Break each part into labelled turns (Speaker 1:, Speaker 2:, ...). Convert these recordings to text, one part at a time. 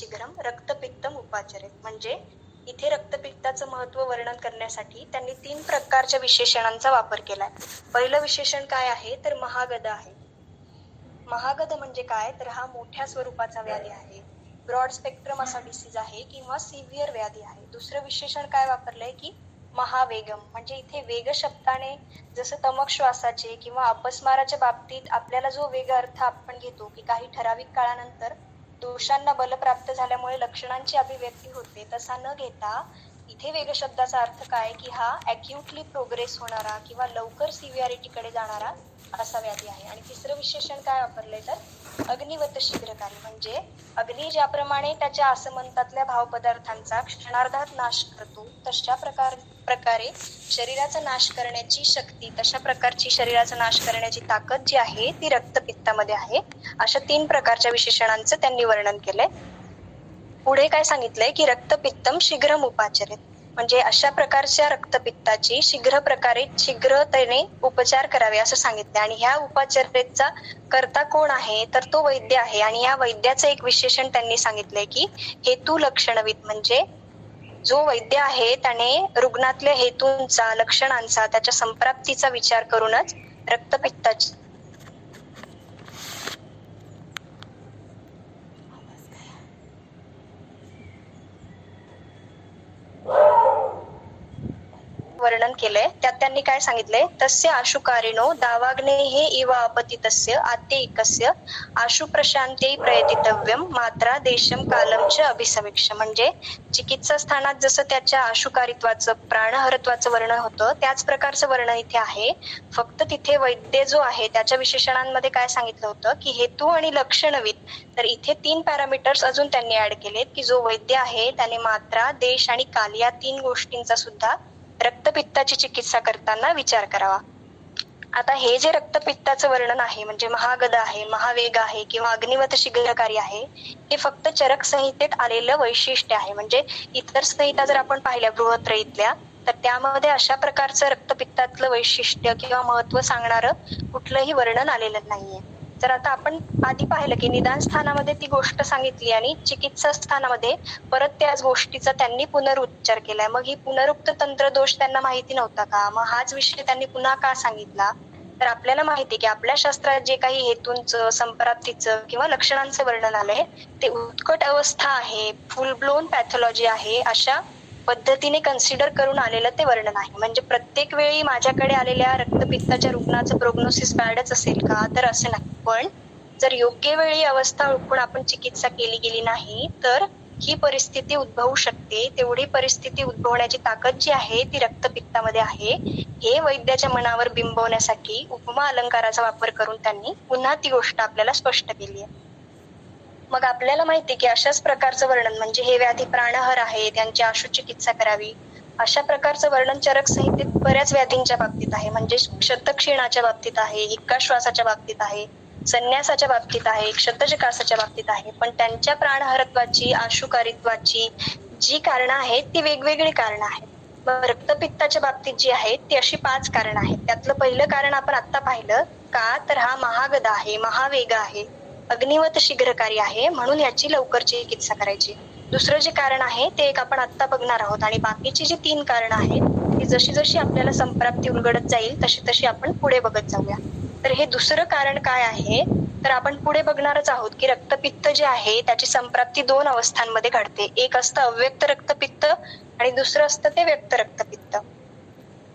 Speaker 1: शीघ्रम रक्तपित्तम उपाचरेत. म्हणजे इथे रक्तपित्ताचं महत्व वर्णन करण्यासाठी त्यांनी 3 प्रकारच्या विशेषणांचा वापर केलाय. पहिलं विशेषण काय आहे तर महागद आहे. महागद म्हणजे काय तर हा मोठ्या स्वरूपाचा व्याधी आहे, ब्रॉड स्पेक्ट्रम असा डिसीज आहे किंवा सिव्हिअर व्याधी आहे. दुसरं विशेषण काय वापरलंय की महावेगम, म्हणजे इथे वेग शब्दाने जसं तमक श्वासाचे किंवा अपस्माराच्या बाबतीत आपल्याला जो वेग अर्थ आपण घेतो की काही ठराविक काळानंतर दोषांना बल प्राप्त झाल्यामुळे लक्षणांची अभिव्यक्ती होते, तसा न घेता इथे वेग शब्दाचा अर्थ काय की हा अॅक्युटली प्रोग्रेस होणारा किंवा लवकर सिव्हिअरिटीकडे जाणारा असा व्याधी आहे. आणि तिसरं विशेषण काय वापरलंय तर अग्निवत शीघ्रकारी, म्हणजे अग्नी ज्याप्रमाणे त्याच्या आसमंतातल्या भावपदार्थांचा क्षणार्धात नाश करतो तशा प्रकारे शरीराचा नाश करण्याची शक्ती, तशा प्रकारची शरीराचा नाश करण्याची ताकद जी आहे ती रक्तपित्तामध्ये आहे. अशा 3 प्रकारच्या विशेषणांचं त्यांनी वर्णन केलंय. पुढे काय सांगितलंय की रक्तपित्तम शीघ्रम उपाचरेत, म्हणजे अशा प्रकारच्या रक्तपित्ताची शीघ्रतेने उपचार करावे असं सांगितले. आणि ह्या उपचारेचा कर्ता कोण आहे तर तो वैद्य आहे. आणि या वैद्याचं एक विशेषण त्यांनी सांगितलंय की हेतू लक्षणविद, म्हणजे जो वैद्य आहे त्याने रुग्णातल्या हेतूंचा, लक्षणांचा, त्याच्या संप्राप्तीचा विचार करूनच रक्तपित्ताची वर्णन केलंय. त्यात त्यांनी काय सांगितलंय तस्य आशुकारिणो दावाग्ने हे इव अपतितस्य आत्यैकस्य आशु प्रशांत्यै प्रयतितव्यम मात्रा देशम कालम च अभिसमीक्ष, म्हणजे चिकित्सा स्थानात जसं त्याच्या आशुकारित्वाचं, प्राणहरत्वाचं वर्णन होतं त्याच प्रकारचं वर्णन इथे आहे. फक्त तिथे वैद्य जो आहे त्याच्या विशेषणांमध्ये काय सांगितलं होतं की हेतू आणि लक्षणविद, तर इथे 3 पॅरामीटर्स अजून त्यांनी ऍड केलेत की जो वैद्य आहे त्याने मात्रा, देश आणि काल या 3 गोष्टींचा सुद्धा रक्तपित्ताची चिकित्सा करताना विचार करावा. आता हे जे रक्तपित्ताचं वर्णन आहे म्हणजे महागद आहे, महावेग आहे किंवा अग्निवत शीघ्रकारी आहे, हे फक्त चरक संहितेत आलेलं वैशिष्ट्य आहे. म्हणजे इतर संहिता जर आपण पाहिल्या बृहत्रयीतल्या तर त्यामध्ये अशा प्रकारचं रक्तपित्तातलं वैशिष्ट्य किंवा महत्व सांगणारं कुठलंही वर्णन आलेलं नाहीये. तर आता आपण आधी पाहिलं की निदान स्थानामध्ये ती गोष्ट सांगितली आणि चिकित्सा स्थानामध्ये परत त्याच गोष्टीचा त्यांनी पुनरुच्चार केलाय. मग ही पुनरुक्त तंत्र दोष त्यांना माहिती नव्हता का? मग हाच विषय त्यांनी पुन्हा का सांगितला? तर आपल्याला माहिती की आपल्या शास्त्रात जे काही हेतूंचं, संप्राप्तीचं किंवा लक्षणांचं वर्णन आलंय ते उत्कट अवस्था आहे, फुल ब्लोन पॅथॉलॉजी आहे, अशा पद्धतीने कन्सिडर करून आलेलं ते वर्णन आहे. म्हणजे प्रत्येक वेळी माझ्याकडे आलेल्या रक्तपित्ताच्या रुग्णाचं प्रोग्नोसिस बॅडच असेल का तर असं नाही. पण जर योग्य वेळी अवस्था ओळखून आपण चिकित्सा केली गेली नाही तर ही परिस्थिती उद्भवू शकते. तेवढी परिस्थिती उद्भवण्याची ताकद जी आहे ती रक्तपित्तामध्ये आहे. हे वैद्याच्या मनावर बिंबवण्यासाठी उपमा अलंकाराचा वापर करून त्यांनी पुन्हा ती गोष्ट आपल्याला स्पष्ट केली आहे. मग आपल्याला माहिती की अशाच प्रकारचं वर्णन म्हणजे हे व्याधी प्राणहर आहे, त्यांची आशु चिकित्सा करावी, अशा प्रकारचं वर्णन चरक संहितेत बऱ्याच व्याधींच्या बाबतीत आहे. म्हणजे क्षतक्षीणाच्या बाबतीत आहे, हिक्काश्वासाच्या बाबतीत आहे, संन्यासाच्या बाबतीत आहे, क्षतजकासाच्या बाबतीत आहे. पण त्यांच्या प्राणहरत्वाची, आशुकारित्वाची जी कारणं आहेत ती वेगवेगळी कारणं आहेत. मग रक्तपित्ताच्या बाबतीत जी आहेत ती अशी 5 कारणं आहेत. त्यातलं पहिलं कारण आपण आता पाहिलं का तर हा महागद आहे, महावेग आहे, अग्निवत शीघ्रकारी आहे, म्हणून याची लवकर चिकित्सा करायची. दुसरं जे कारण आहे ते एक आपण आता बघणार आहोत. आणि बाकीची जी 3 कारणं आहेत ती जशी जशी आपल्याला संप्राप्ती उलगडत जाईल तशी तशी आपण पुढे बघत जाऊया. तर हे दुसरं कारण काय आहे तर आपण पुढे बघणारच आहोत की रक्तपित्त जे आहे त्याची संप्राप्ती 2 अवस्थांमध्ये घडते. एक असतं अव्यक्त रक्तपित्त आणि दुसरं असतं ते व्यक्त रक्तपित्त.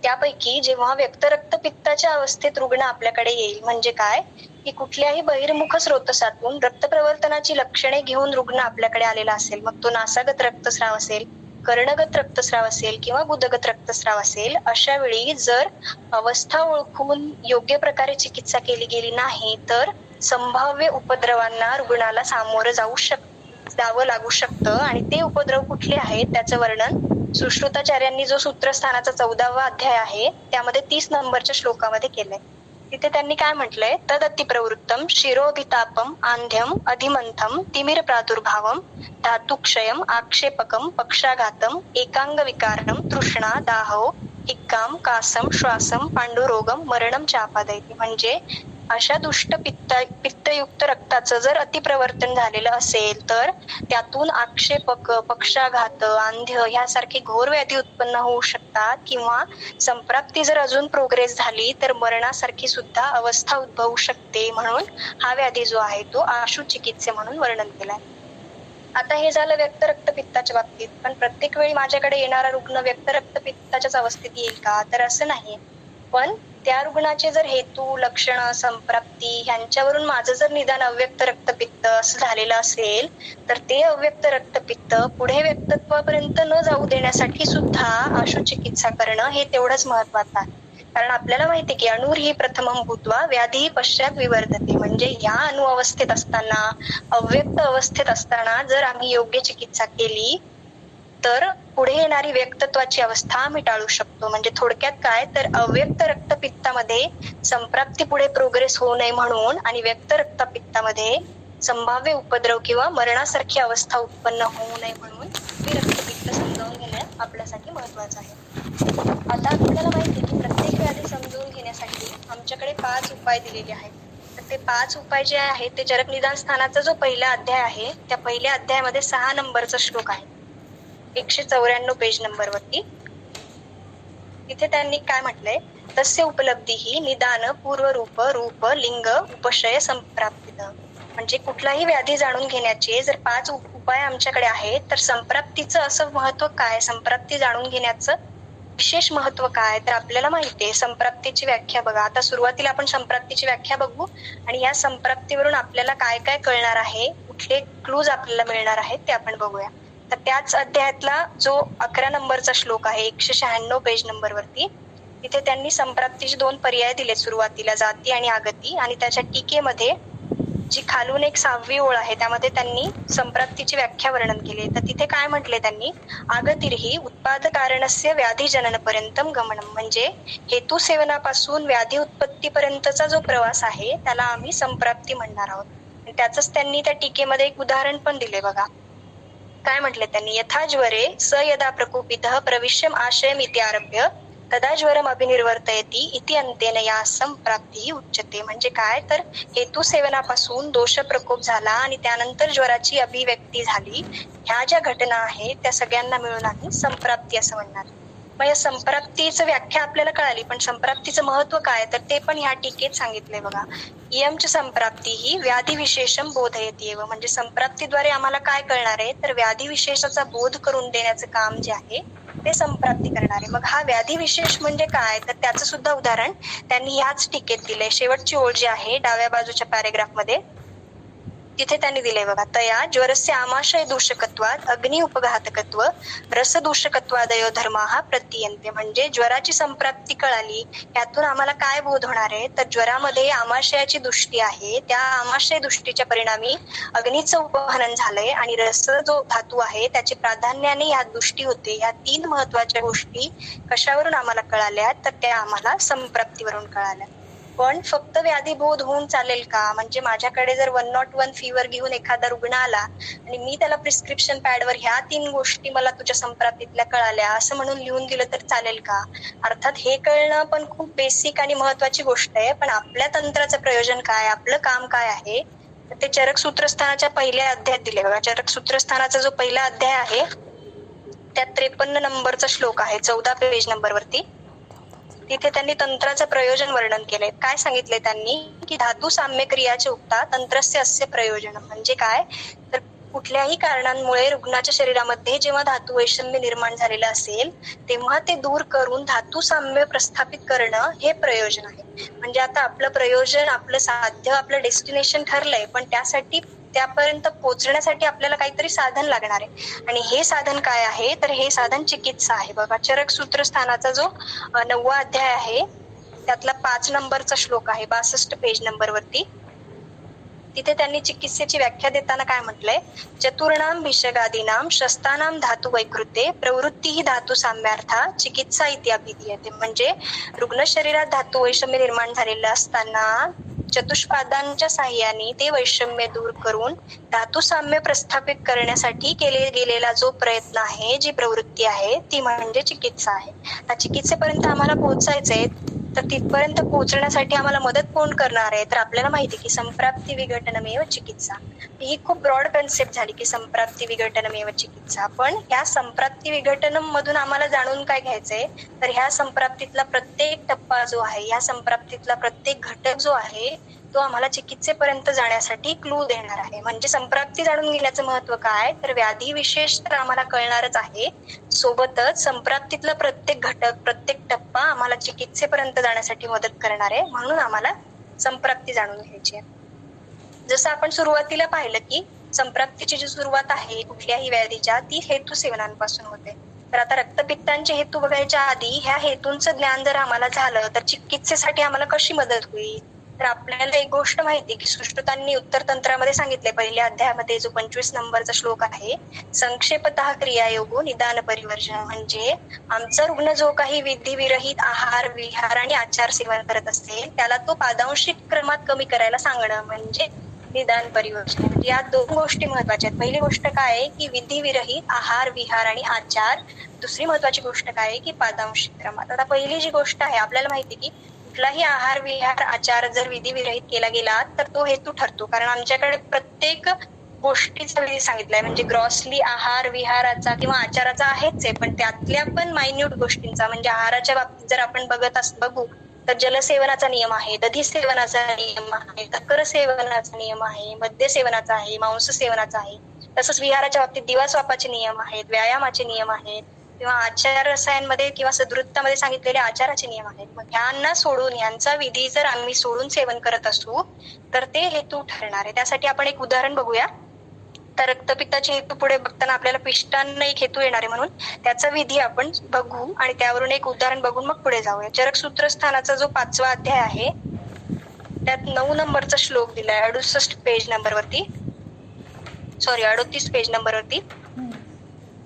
Speaker 1: त्यापैकी जेव्हा व्यक्त रक्तपित्ताच्या अवस्थेत रुग्ण आपल्याकडे येईल म्हणजे काय की कुठल्याही बहिर्मुख स्रोतसातून रक्तप्रवर्तनाची लक्षणे घेऊन रुग्ण आपल्याकडे आलेला असेल, मग तो नासागत रक्तस्राव असेल, कर्णगत रक्तस्राव असेल किंवा गुदगत रक्तस्राव असेल, अशा वेळी जर अवस्था ओळखून योग्य प्रकारे चिकित्सा केली गेली नाही तर संभाव्य उपद्रवांना रुग्णाला सामोरं जावं लागू शकतं. आणि ते उपद्रव कुठले आहेत त्याचं वर्णन सुश्रुताचार्यांनी जो सूत्रस्थानाचा 14वा अध्याय आहे त्यामध्ये 30 नंबरच्या श्लोकामध्ये केलंय. तिथे त्यांनी काय म्हटलंय तदति प्रवृत्तम शिरोभितापम आंध्यम अधिमंथम तिमिर प्रादुर्भावम धातुक्षयम आक्षेपकम पक्षाघातम एकांग विकारम तृष्णा दाहो हिक्काम कासम श्वासम पांडुरोगम मरणम चापादयती. म्हणजे अशा दुष्ट पित्तयुक्त रक्ताचं जर अतिप्रवर्तन झालेलं असेल तर त्यातून आक्षेपक, पक्षाघात, अंध्य ह्यासारखे घोर व्याधी उत्पन्न होऊ शकतात किंवा संप्राप्ती जर अजून प्रोग्रेस झाली तर मरणासारखी सुद्धा अवस्था उद्भवू शकते. म्हणून हा व्याधी जो आहे तो आशु चिकित्से म्हणून वर्णन केलाय. आता हे झालं व्यक्त रक्तपित्ताच्या बाबतीत. पण प्रत्येक वेळी माझ्याकडे येणारा रुग्ण व्यक्त रक्तपित्ताच्याच अवस्थेत येईल का, तर असं नाही. पण त्या रुग्णाचे जर हेतू, लक्षणं, संप्राप्ती ह्यांच्यावरून माझं जर निदान अव्यक्त रक्तपित्त असं झालेलं असेल तर ते अव्यक्त रक्तपित्त पुढे व्यक्तत्वापर्यंत न जाऊ देण्यासाठी सुद्धा आशु चिकित्सा करणं हे तेवढंच महत्वाचं आहे. कारण आपल्याला माहितीये की अणुर ही प्रथमं भूत्वा व्याधी पश्चात विवर्धते. म्हणजे या अणु अवस्थेत असताना, अव्यक्त अवस्थेत असताना जर आम्ही योग्य चिकित्सा केली तर पुढे येणारी व्यक्तत्वाची अवस्था आम्ही टाळू शकतो. म्हणजे थोडक्यात काय तर अव्यक्त रक्तपित्तामध्ये संप्राप्ती पुढे प्रोग्रेस होऊ नये म्हणून आणि व्यक्त रक्तपित्तामध्ये संभाव्य उपद्रव किंवा मरणासारखी अवस्था उत्पन्न होऊ नये म्हणून हे रक्तपित्त समजावून घेणे आपल्यासाठी महत्वाचं आहे. आता आपल्याला माहिती आहे की प्रत्येक व्याधी समजून घेण्यासाठी आमच्याकडे 5 उपाय दिलेले आहेत. तर ते 5 उपाय जे आहेत ते चरक निदान स्थानाचा जो पहिला अध्याय आहे त्या पहिल्या अध्यायामध्ये 6 नंबरचा श्लोक आहे, 194 पेज नंबरवरती. तिथे त्यांनी काय म्हटलंय, तस्य उपलब्धी ही निदान पूर्वरूप रूप लिंग उपशय संप्राप्तित. म्हणजे कुठलाही व्याधी जाणून घेण्याचे जर 5 उपाय आमच्याकडे आहेत तर संप्राप्तीचं असं महत्व काय, संप्राप्ती जाणून घेण्याचं विशेष महत्व काय, तर आपल्याला माहितीये संप्राप्तीची व्याख्या बघा. आता सुरुवातीला आपण संप्राप्तीची व्याख्या बघू आणि या संप्राप्तीवरून आपल्याला काय काय कळणार आहे, कुठले क्लूज आपल्याला मिळणार आहेत ते आपण बघूया. तर त्याच अध्यायातला जो 11 नंबरचा श्लोक आहे 196 पेज नंबरवरती, तिथे त्यांनी संप्राप्तीचे 2 पर्याय दिले सुरुवातीला, जाती आणि आगती. आणि त्याच्या टीकेमध्ये जी खालून एक 6वी ओळ आहे त्यामध्ये त्यांनी संप्राप्तीची व्याख्या वर्णन केली. तर तिथे काय म्हटले त्यांनी, आगतिर्हि उत्पाद कारणस्य व्याधी जननपर्यंतम गमनम. म्हणजे हेतू सेवनापासून व्याधी उत्पत्तीपर्यंतचा जो प्रवास आहे त्याला आम्ही संप्राप्ती म्हणणार आहोत. त्याच त्यांनी त्या टीकेमध्ये एक उदाहरण पण दिले बघा. काय म्हटले त्यांनी, यथा ज्वरे स यदा प्रकोपितः प्रविश्यम आशयम इति आरभ्य तदा ज्वरम अभिनिर्वर्तयति इति अंतेन या संप्राप्ती उच्यते. म्हणजे काय तर हेतू सेवनापासून दोष प्रकोप झाला आणि त्यानंतर ज्वराची अभिव्यक्ती झाली, ह्या ज्या घटना आहेत त्या सगळ्यांना मिळून आम्ही संप्राप्ती असं म्हणणार. मग या संप्राप्तीचं व्याख्या आपल्याला कळाली, पण संप्राप्तीचं महत्व काय तर ते पण ह्या टीकेत सांगितलंय बघा. इयमच संप्राप्ती ही व्याधी विशेषम बोधयती एव. म्हणजे संप्राप्तीद्वारे आम्हाला काय कळणार आहे तर व्याधी विशेषाचा बोध करून देण्याचं काम जे आहे ते संप्राप्ती करणार आहे. मग हा व्याधी विशेष म्हणजे काय तर त्याचं सुद्धा उदाहरण त्यांनी याच टीकेत दिलंय. शेवटची ओळ जी आहे डाव्या बाजूच्या पॅरेग्राफ मध्ये तिथे त्यांनी दिले बघा, तया ज्वरस्य आमाशय दूषकत्वात अग्नि उपघातकत्व रस दूषकत्वादयो धर्माः प्रतीयन्ते. म्हणजे ज्वराची संप्राप्ती कळाली, यातून आम्हाला काय बोध होणार आहे तर ज्वरामध्ये आमाशयाची दृष्टी आहे, त्या आमाशय दृष्टीच्या परिणामी अग्नीचं उपहनन झालंय आणि रस जो धातू आहे त्याची प्राधान्याने ह्या दृष्टी होते. ह्या 3 महत्वाच्या गोष्टी कशावरून आम्हाला कळाल्या तर त्या आम्हाला संप्राप्तीवरून कळाल्या. पण फक्त व्याधी बोध होऊन चालेल का, म्हणजे माझ्याकडे जर 101 फीवर घेऊन एखादा रुग्ण आला आणि मी त्याला प्रिस्क्रिप्शन पॅडवर ह्या 3 गोष्टी मला तुझ्या संप्राप्तीतल्या कळाल्या असं म्हणून लिहून दिलं तर चालेल का. अर्थात हे कळणं पण खूप बेसिक आणि महत्वाची गोष्ट आहे, पण आपल्या तंत्राचं प्रयोजन काय, आपलं काम काय आहे ते चरक सूत्रस्थानाच्या पहिल्या अध्यायात दिले बघा. चरक सूत्रस्थानाचा जो पहिला अध्याय आहे त्यात 53 नंबरचा श्लोक आहे 14 पेज नंबरवरती. तिथे त्यांनी तंत्राचं प्रयोजन वर्णन केलंय. काय सांगितलंय त्यांनी की धातू साम्य क्रियाचे उक्ता तंत्रस्य अस्य प्रयोजन. म्हणजे काय तर कुठल्याही कारणांमुळे रुग्णाच्या शरीरामध्ये जेव्हा धातू वैषम्य निर्माण झालेलं असेल तेव्हा ते दूर करून धातू साम्य प्रस्थापित करणं हे प्रयोजन आहे. म्हणजे आता आपलं प्रयोजन, आपलं साध्य, आपलं डेस्टिनेशन ठरलंय, पण त्यासाठी त्यापर्यंत पोहोचण्यासाठी आपल्याला काहीतरी साधन लागणार आहे आणि हे साधन काय आहे तर हे साधन चिकित्सा आहे बघा. चरक सूत्रस्थानाचा जो 9वा अध्याय आहे त्यातला 5 नंबरचा श्लोक आहे 62 पेज नंबरवरती. तिथे त्यांनी चिकित्सेची व्याख्या देताना काय म्हटलंय, चतुर्णाम भिषगादीनाम शस्तानाम धातू वैकृते प्रवृत्ती ही धातू साम्यार्था चिकित्सा इति अभिधीयते. म्हणजे रुग्ण शरीरात धातू वैषम्य निर्माण झालेलं असताना चतुष्पादांच्या साह्याने ते वैषम्य दूर करून धातू साम्य प्रस्थापित करण्यासाठी केले गेलेला जो प्रयत्न आहे, जी प्रवृत्ती आहे ती म्हणजे चिकित्सा आहे. त्या चिकित्सेपर्यंत आम्हाला पोहोचायचंय तर तिथपर्यंत पोहोचण्यासाठी आम्हाला मदत कोण करणार आहे? तर आपल्याला माहिती आहे की संप्राप्ती विघटनमेव चिकित्सा. ही खूप ब्रॉड कन्सेप्ट झाली की संप्राप्ती विघटनमेव चिकित्सा. पण ह्या संप्राप्ती विघटनम मधून आम्हाला जाणून काय घ्यायचंय, तर ह्या संप्राप्तीतला प्रत्येक टप्पा जो आहे, ह्या संप्राप्तीतला प्रत्येक घटक जो आहे तो आम्हाला चिकित्सेपर्यंत जाण्यासाठी क्लू देणार आहे. म्हणजे संप्राप्ती जाणून घेण्याचं महत्व काय, तर व्याधी विशेष तर आम्हाला कळणारच आहे, सोबतच संप्राप्तीतला प्रत्येक घटक, प्रत्येक टप्पा आम्हाला चिकित्सेपर्यंत जाण्यासाठी मदत करणार आहे. म्हणून आम्हाला संप्राप्ती जाणून घ्यायची आहे. जसं आपण सुरुवातीला पाहिलं की संप्राप्तीची जी सुरुवात आहे कुठल्याही व्याधीच्या, ती हेतू सेवनांपासून होते. तर आता रक्तपित्तांचे हेतू बघायच्या आधी ह्या हेतूंचं ज्ञान जर आम्हाला झालं तर चिकित्सेसाठी आम्हाला कशी मदत होईल. तर आपल्याला एक गोष्ट माहिती की सुश्रुतांनी उत्तर तंत्रामध्ये सांगितले, पहिल्या अध्यायामध्ये जो 25 नंबरचा श्लोक आहे, संक्षेपतः क्रियायोगो निदान परिवर्जन. म्हणजे आमचा रुग्ण जो काही विधी विरहित आहार विहार आणि आचार सेवन करत असेल त्याला तो पादांशिक क्रमात कमी करायला सांगणं म्हणजे निदान परिवर्जन. म्हणजे या दोन गोष्टी महत्वाच्या आहेत. पहिली गोष्ट काय आहे की विधी विरहित आहार विहार आणि आचार. दुसरी महत्वाची गोष्ट काय आहे की पादांशिक क्रमात. आता पहिली जी गोष्ट आहे, आपल्याला माहिती की कुठलाही आहार विहार आचार जर विधी विरहित केला गेला तर तो हेतू ठरतो. कारण आमच्याकडे प्रत्येक गोष्टीचा विधी सांगितलाय, म्हणजे ग्रॉसली आहार विहाराचा किंवा आचाराचा आहेच आहे, पण त्यातल्या पण मायन्यूट गोष्टींचा, म्हणजे आहाराच्या बाबतीत जर आपण बघू तर जलसेवनाचा नियम आहे, दधी सेवनाचा नियम आहे, तकर सेवनाचा नियम आहे, मद्य सेवनाचा आहे, मांस सेवनाचा आहे. तसंच विहाराच्या बाबतीत दिवास्वापाचे नियम आहेत, व्यायामाचे नियम आहेत, किंवा आचार रसायनमध्ये किंवा सदृत्तामध्ये सांगितलेले आचाराचे नियम आहेत. मग ह्यांना सोडून, ह्यांचा विधी जर आम्ही सोडून सेवन करत असू तर ते हेतू ठरणार आहे. त्यासाठी आपण एक उदाहरण बघूया. तर रक्तपित्ताचे हेतू पुढे बघताना आपल्याला पिष्टांना एक हेतू येणार आहे, म्हणून त्याचा विधी आपण बघू आणि त्यावरून एक उदाहरण बघून मग पुढे जाऊया. चरक सूत्रस्थानाचा जो 5वा अध्याय आहे त्यात 9 नंबरचा श्लोक दिलाय, 68 पेज नंबरवरती, 38 पेज नंबरवरती.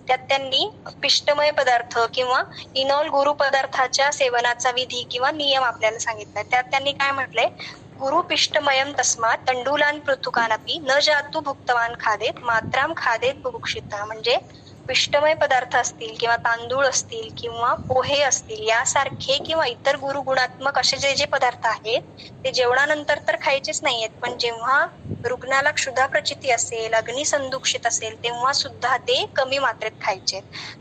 Speaker 1: त्यात त्यांनी पिष्टमय पदार्थ किंवा इनॉल गुरु पदार्थाच्या सेवनाचा विधी किंवा नियम आपल्याला सांगितलाय. त्यात त्यांनी काय म्हटलंय, गुरु पिष्टमयम तस्मात तंडुलान पृथुकानपि न जातु भुक्तवान खादेत मात्राम खादेत बुभुक्षितः. म्हणजे पिष्टमय पदार्थ असतील किंवा तांदूळ असतील किंवा पोहे असतील यासारखे किंवा इतर गुरुगुणात्मक असे जे जे पदार्थ आहेत ते जेवणानंतर तर खायचेच नाहीयेत, पण जेव्हा रुग्णाला क्षुधा प्रचिती असेल, अग्निसंदुक्षित असेल तेव्हा सुद्धा ते कमी मात्रेत खायचे.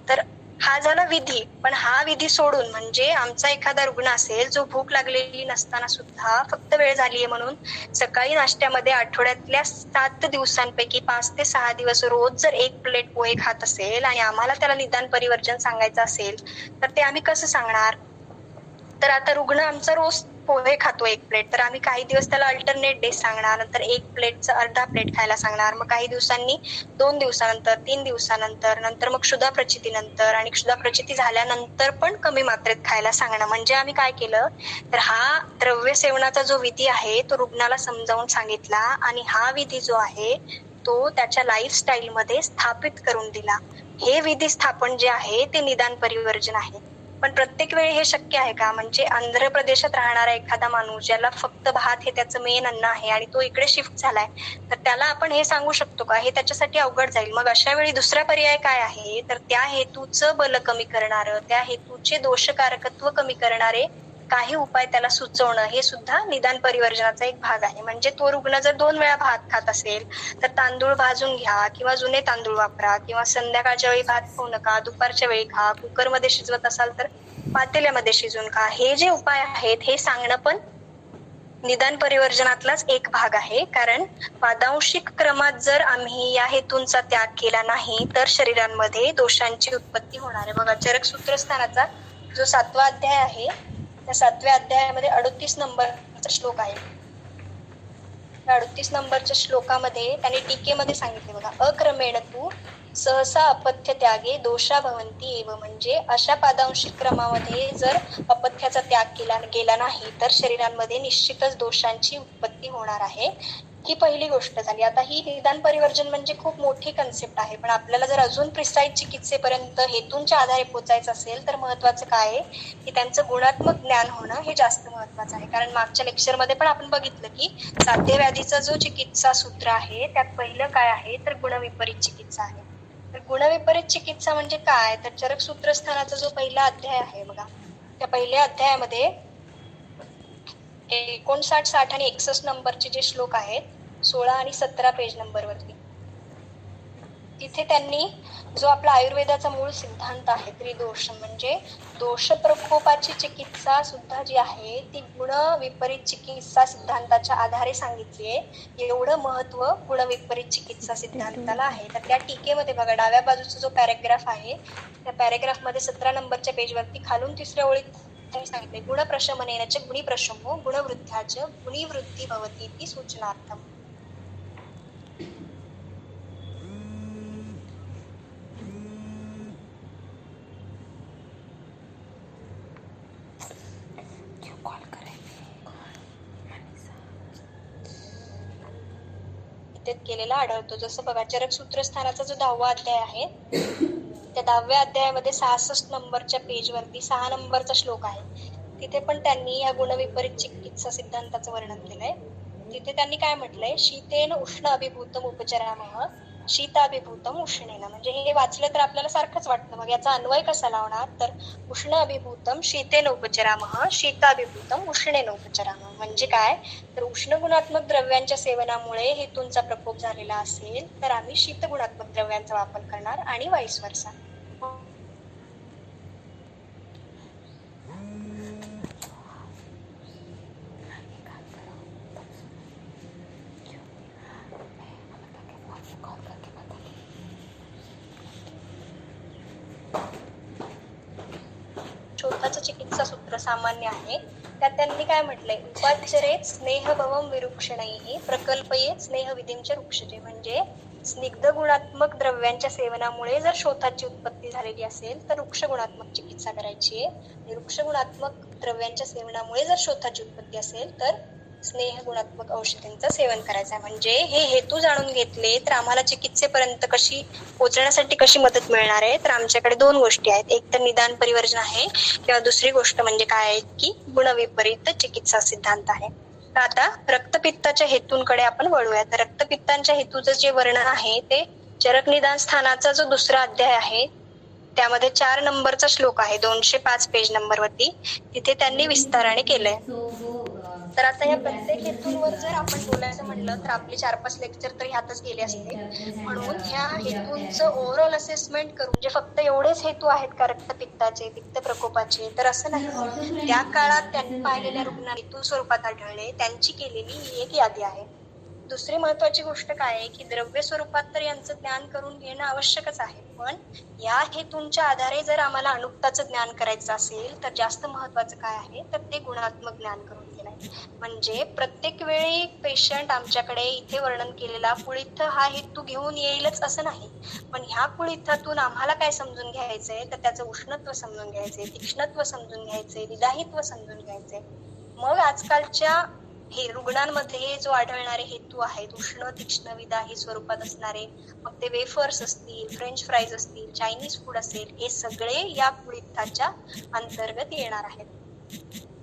Speaker 1: तर हा झाला विधी. पण हा विधी सोडून, म्हणजे आमचा एखादा रुग्ण असेल जो भूक लागलेली नसताना सुद्धा फक्त वेळ झालीये म्हणून सकाळी नाश्त्यामध्ये आठवड्यातल्या 7 दिवसांपैकी 5 ते 6 दिवस रोज जर 1 प्लेट पोहे खात असेल आणि आम्हाला त्याला निदान परिवर्जन सांगायचं असेल तर ते आम्ही कसं सांगणार. तर आता रुग्ण आमचा रोज पोहे खातो 1 प्लेट, तर आम्ही काही दिवस त्याला अल्टरनेट डे सांगणार, नंतर 1 प्लेटचं अर्धा प्लेट खायला सांगणार, मग काही दिवसांनी 2 दिवसानंतर 3 दिवसानंतर, नंतर मग क्षुधा प्रचितीनंतर, आणि क्षुधा प्रचिती झाल्यानंतर पण कमी मात्रेत खायला सांगणं. म्हणजे आम्ही काय केलं, तर हा द्रव्य सेवनाचा जो विधी आहे तो रुग्णाला समजावून सांगितला आणि हा विधी जो आहे तो त्याच्या लाईफस्टाईल मध्ये स्थापित करून दिला. हे विधी स्थापन जे आहे ते निदान परिवर्जन आहे. पण प्रत्येक वेळी हे शक्य आहे का. म्हणजे आंध्र प्रदेशात राहणारा एखादा माणूस ज्याला फक्त भात हे त्याचं मेन अन्न आहे आणि तो इकडे शिफ्ट झालाय, तर त्याला आपण हे सांगू शकतो का, हे त्याच्यासाठी अवघड जाईल. मग अशा वेळी दुसरा पर्याय काय आहे, तर त्या हेतूचं बल कमी करणारं, त्या हेतूचे दोषकारकत्व कमी करणारे काही उपाय त्याला सुचवणं हे सुद्धा निदान परिवर्जनाचा एक भाग आहे. म्हणजे तो रुग्ण जर 2 वेळा भात खात असेल तर तांदूळ भाजून घ्या किंवा जुने तांदूळ वापरा, किंवा संध्याकाळच्या वेळी भात खाऊ नका, दुपारच्या वेळी खा, कुकरमध्ये शिजवत असाल तर पातेल्यामध्ये शिजून खा. हे जे उपाय आहेत हे सांगणं पण निदान परिवर्जनातलाच एक भाग आहे. कारण पादांशिक क्रमात जर आम्ही या हेतूंचा त्याग केला नाही तर शरीरांमध्ये दोषांची उत्पत्ती होणार आहे. बघा, चरक सूत्रस्थानाचा जो 7वा अध्याय आहे त्या 7व्या अध्यायामध्ये 38 नंबरचा श्लोक आहे. 38 नंबरच्या श्लोकामध्ये त्यांनी टीकेमध्ये सांगितले बघा, अक्रमेण तू सहसा अपथ्य त्यागे दोषा भवंती एव. म्हणजे अशा पादांशिक क्रमामध्ये जर अपथ्याचा त्याग केला गेला नाही तर शरीरांमध्ये निश्चितच दोषांची उत्पत्ती होणार आहे. ही पहिली गोष्ट झाली. आता ही निदान परिवर्जन म्हणजे खूप मोठी कन्सेप्ट आहे, पण आपल्याला जर अजून प्रिसाईज चिकित्सेपर्यंत हेतूंच्या आधारे पोचायचं असेल तर महत्वाचं काय आहे की त्यांचं गुणात्मक ज्ञान होणं हे जास्त महत्वाचं आहे. कारण मागच्या लेक्चरमध्ये पण आपण बघितलं की साध्य व्याधीचा जो चिकित्सा सूत्र आहे त्यात पहिलं काय आहे तर गुणविपरीत चिकित्सा आहे. तर गुणविपरीत चिकित्सा म्हणजे काय, तर चरक सूत्रस्थानाचा जो पहिला अध्याय आहे बघा, त्या पहिल्या अध्यायामध्ये 59, 60 आणि 61 नंबरचे जे श्लोक आहेत 16 आणि 17 पेज नंबरवरती, तिथे त्यांनी जो आपला आयुर्वेदाचा मूळ सिद्धांत आहे त्रिदोष, म्हणजे दोष प्रकोपाची चिकित्सा सुद्धा जी आहे ती गुण विपरीत चिकित्सा सिद्धांताच्या आधारे सांगितली आहे. एवढं महत्व गुण विपरीत चिकित्सा सिद्धांताला आहे. तर त्या टीकेमध्ये बघा डाव्या बाजूचा जो पॅरेग्राफ आहे त्या पॅरेग्राफ मध्ये 17 नंबरच्या पेजवरती खालून 3ऱ्या ओळीत त्यांनी सांगितले गुण प्रशमनेन गुणी प्रशमो गुणवृद्ध्याच गुणीवृद्धी भवती ती सूचनार्थम. केलेला आढळतो. जसं बघा चरक सूत्रस्थानाचा जो 10वा अध्याय आहे त्या 10व्या अध्यायामध्ये 66 नंबरच्या पेजवरती 6 नंबरचा श्लोक आहे. तिथे पण त्यांनी या गुणविपरीत चिकित्सा सिद्धांताचं वर्णन केलंय. तिथे त्यांनी काय म्हटलंय, शीतेन उष्ण अभिभूतम उपचरामः शीताभिभूतम उष्णेन. म्हणजे हे वाचलं तर आपल्याला सारखंच वाटतं. मग याचा अन्वय कसा लावणार, तर उष्ण अभिभूतम शीतेन उपचरामः शीताभिभूतम उष्णेन उपचरामः. म्हणजे काय, तर उष्ण गुणात्मक द्रव्यांच्या सेवनामुळे हेतूंचा प्रकोप झालेला असेल तर आम्ही शीत गुणात्मक द्रव्यांचा वापर करणार आणि वाईस वर्सा. शोधाचं चिकित्सा सूत्र सामान्य आहे. त्यात त्यांनी काय म्हटलंय, उपाचरेत स्नेहभवम विरुक्षणैः प्रकल्पयेत स्नेहविधींच्या वृक्षजे. म्हणजे स्निग्ध गुणात्मक द्रव्यांच्या सेवनामुळे जर शोथाची उत्पत्ती झालेली असेल तर वृक्ष गुणात्मक चिकित्सा करायची आहे. वृक्ष गुणात्मक द्रव्यांच्या सेवनामुळे जर शोथाची उत्पत्ती असेल तर स्नेह गुणात्मक औषधींचं सेवन करायचं आहे. म्हणजे हे हेतू जाणून घेतले तर आम्हाला चिकित्सेपर्यंत कशी पोहोचण्यासाठी कशी मदत मिळणार आहे, तर आमच्याकडे 2 गोष्टी आहेत. एक तर निदान परिवर्जन आहे किंवा दुसरी गोष्ट म्हणजे काय आहे की गुणविपरीत चिकित्सा सिद्धांत आहे. तर आता रक्तपित्ताच्या हेतूंकडे आपण वळूया. तर रक्तपित्तांच्या हेतूचं जे वर्णन आहे ते चरक निदान स्थानाचा जो 2रा अध्याय आहे त्यामध्ये 4 नंबरचा श्लोक आहे 205 पेज नंबरवरती, तिथे त्यांनी विस्ताराने केलंय. तर आता या प्रत्येक हेतूंवर जर आपण बोलायचं म्हणलं तर आपले 4-5 लेक्चर तर ह्यातच गेले असते. म्हणून ह्या हेतूंचं ओव्हरऑल असेसमेंट करून जे फक्त एवढेच हेतू आहेत का रक्तपित्ताचे पित्त प्रकोपाचे, तर असं नाही. त्या काळात त्यांनी पाहिलेल्या रुग्णांना हेतू स्वरूपात आढळले त्यांची केलेली ही एक यादी आहे. दुसरी महत्वाची गोष्ट काय आहे की द्रव्य स्वरूपात तर यांचं ज्ञान करून घेणं आवश्यकच आहे, पण या हेतूंच्या आधारे जर आम्हाला अनुक्ताचं ज्ञान करायचं असेल तर जास्त महत्वाचं काय आहे तर ते गुणात्मक ज्ञान करून घेणं. म्हणजे प्रत्येक वेळी पेशंट आमच्याकडे इथे वर्णन केलेला पुळिथ हा हेतू घेऊन येईलच असं नाही, पण ह्या पुळिथातून आम्हाला काय समजून घ्यायचंय तर त्याचं उष्णत्व समजून घ्यायचंय, तीक्ष्णत्व समजून घ्यायचंय, विदाहित्व समजून घ्यायचंय. मग आजकालच्या हे रुग्णांमध्ये जो आढळणारे हेतू आहेत उष्ण तीक्ष्ण विदाही स्वरूपात असणारे, मग ते वेफर्स असतील, फ्रेंच फ्राईज असतील, चायनीज फूड असेल, हे सगळे या पुळिथाच्या अंतर्गत येणार आहेत.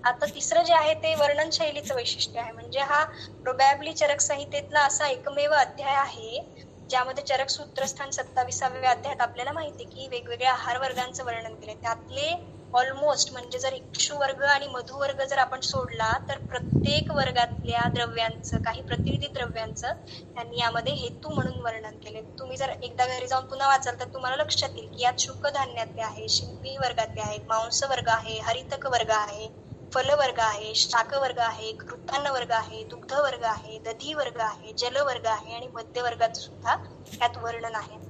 Speaker 1: आता तिसरं जे आहे ते वर्णन शैलीचं वैशिष्ट्य आहे. म्हणजे हा प्रोबॅबली चरक संहितेतला असा एकमेव अध्याय आहे ज्यामध्ये चरक सूत्रस्थान 27व्या अध्यायात आपल्याला माहिती आहे की वेगवेगळ्या आहार वर्गांचं वर्णन केलंय. त्यातले ऑलमोस्ट म्हणजे जर इक्षू वर्ग आणि मधु वर्ग जर आपण सोडला तर प्रत्येक वर्गातल्या द्रव्यांचं काही प्रतिनिधी द्रव्यांचं त्यांनी यामध्ये हेतू म्हणून वर्णन केले. तुम्ही जर एकदा घरी जाऊन पुन्हा वाचाल तर तुम्हाला लक्षात येईल की यात शुक धान्यातले आहे, शिंपी वर्गातले आहेत, मांस वर्ग आहे, हरितक वर्ग आहे, फल वर्ग आहे, शाक वर्ग आहे, घृतान्न वर्ग आहे, दुग्ध वर्ग आहे, दधी वर्ग आहे, जल वर्ग आहे आणि मध्य वर्गात सुद्धा त्यात वर्णन आहे.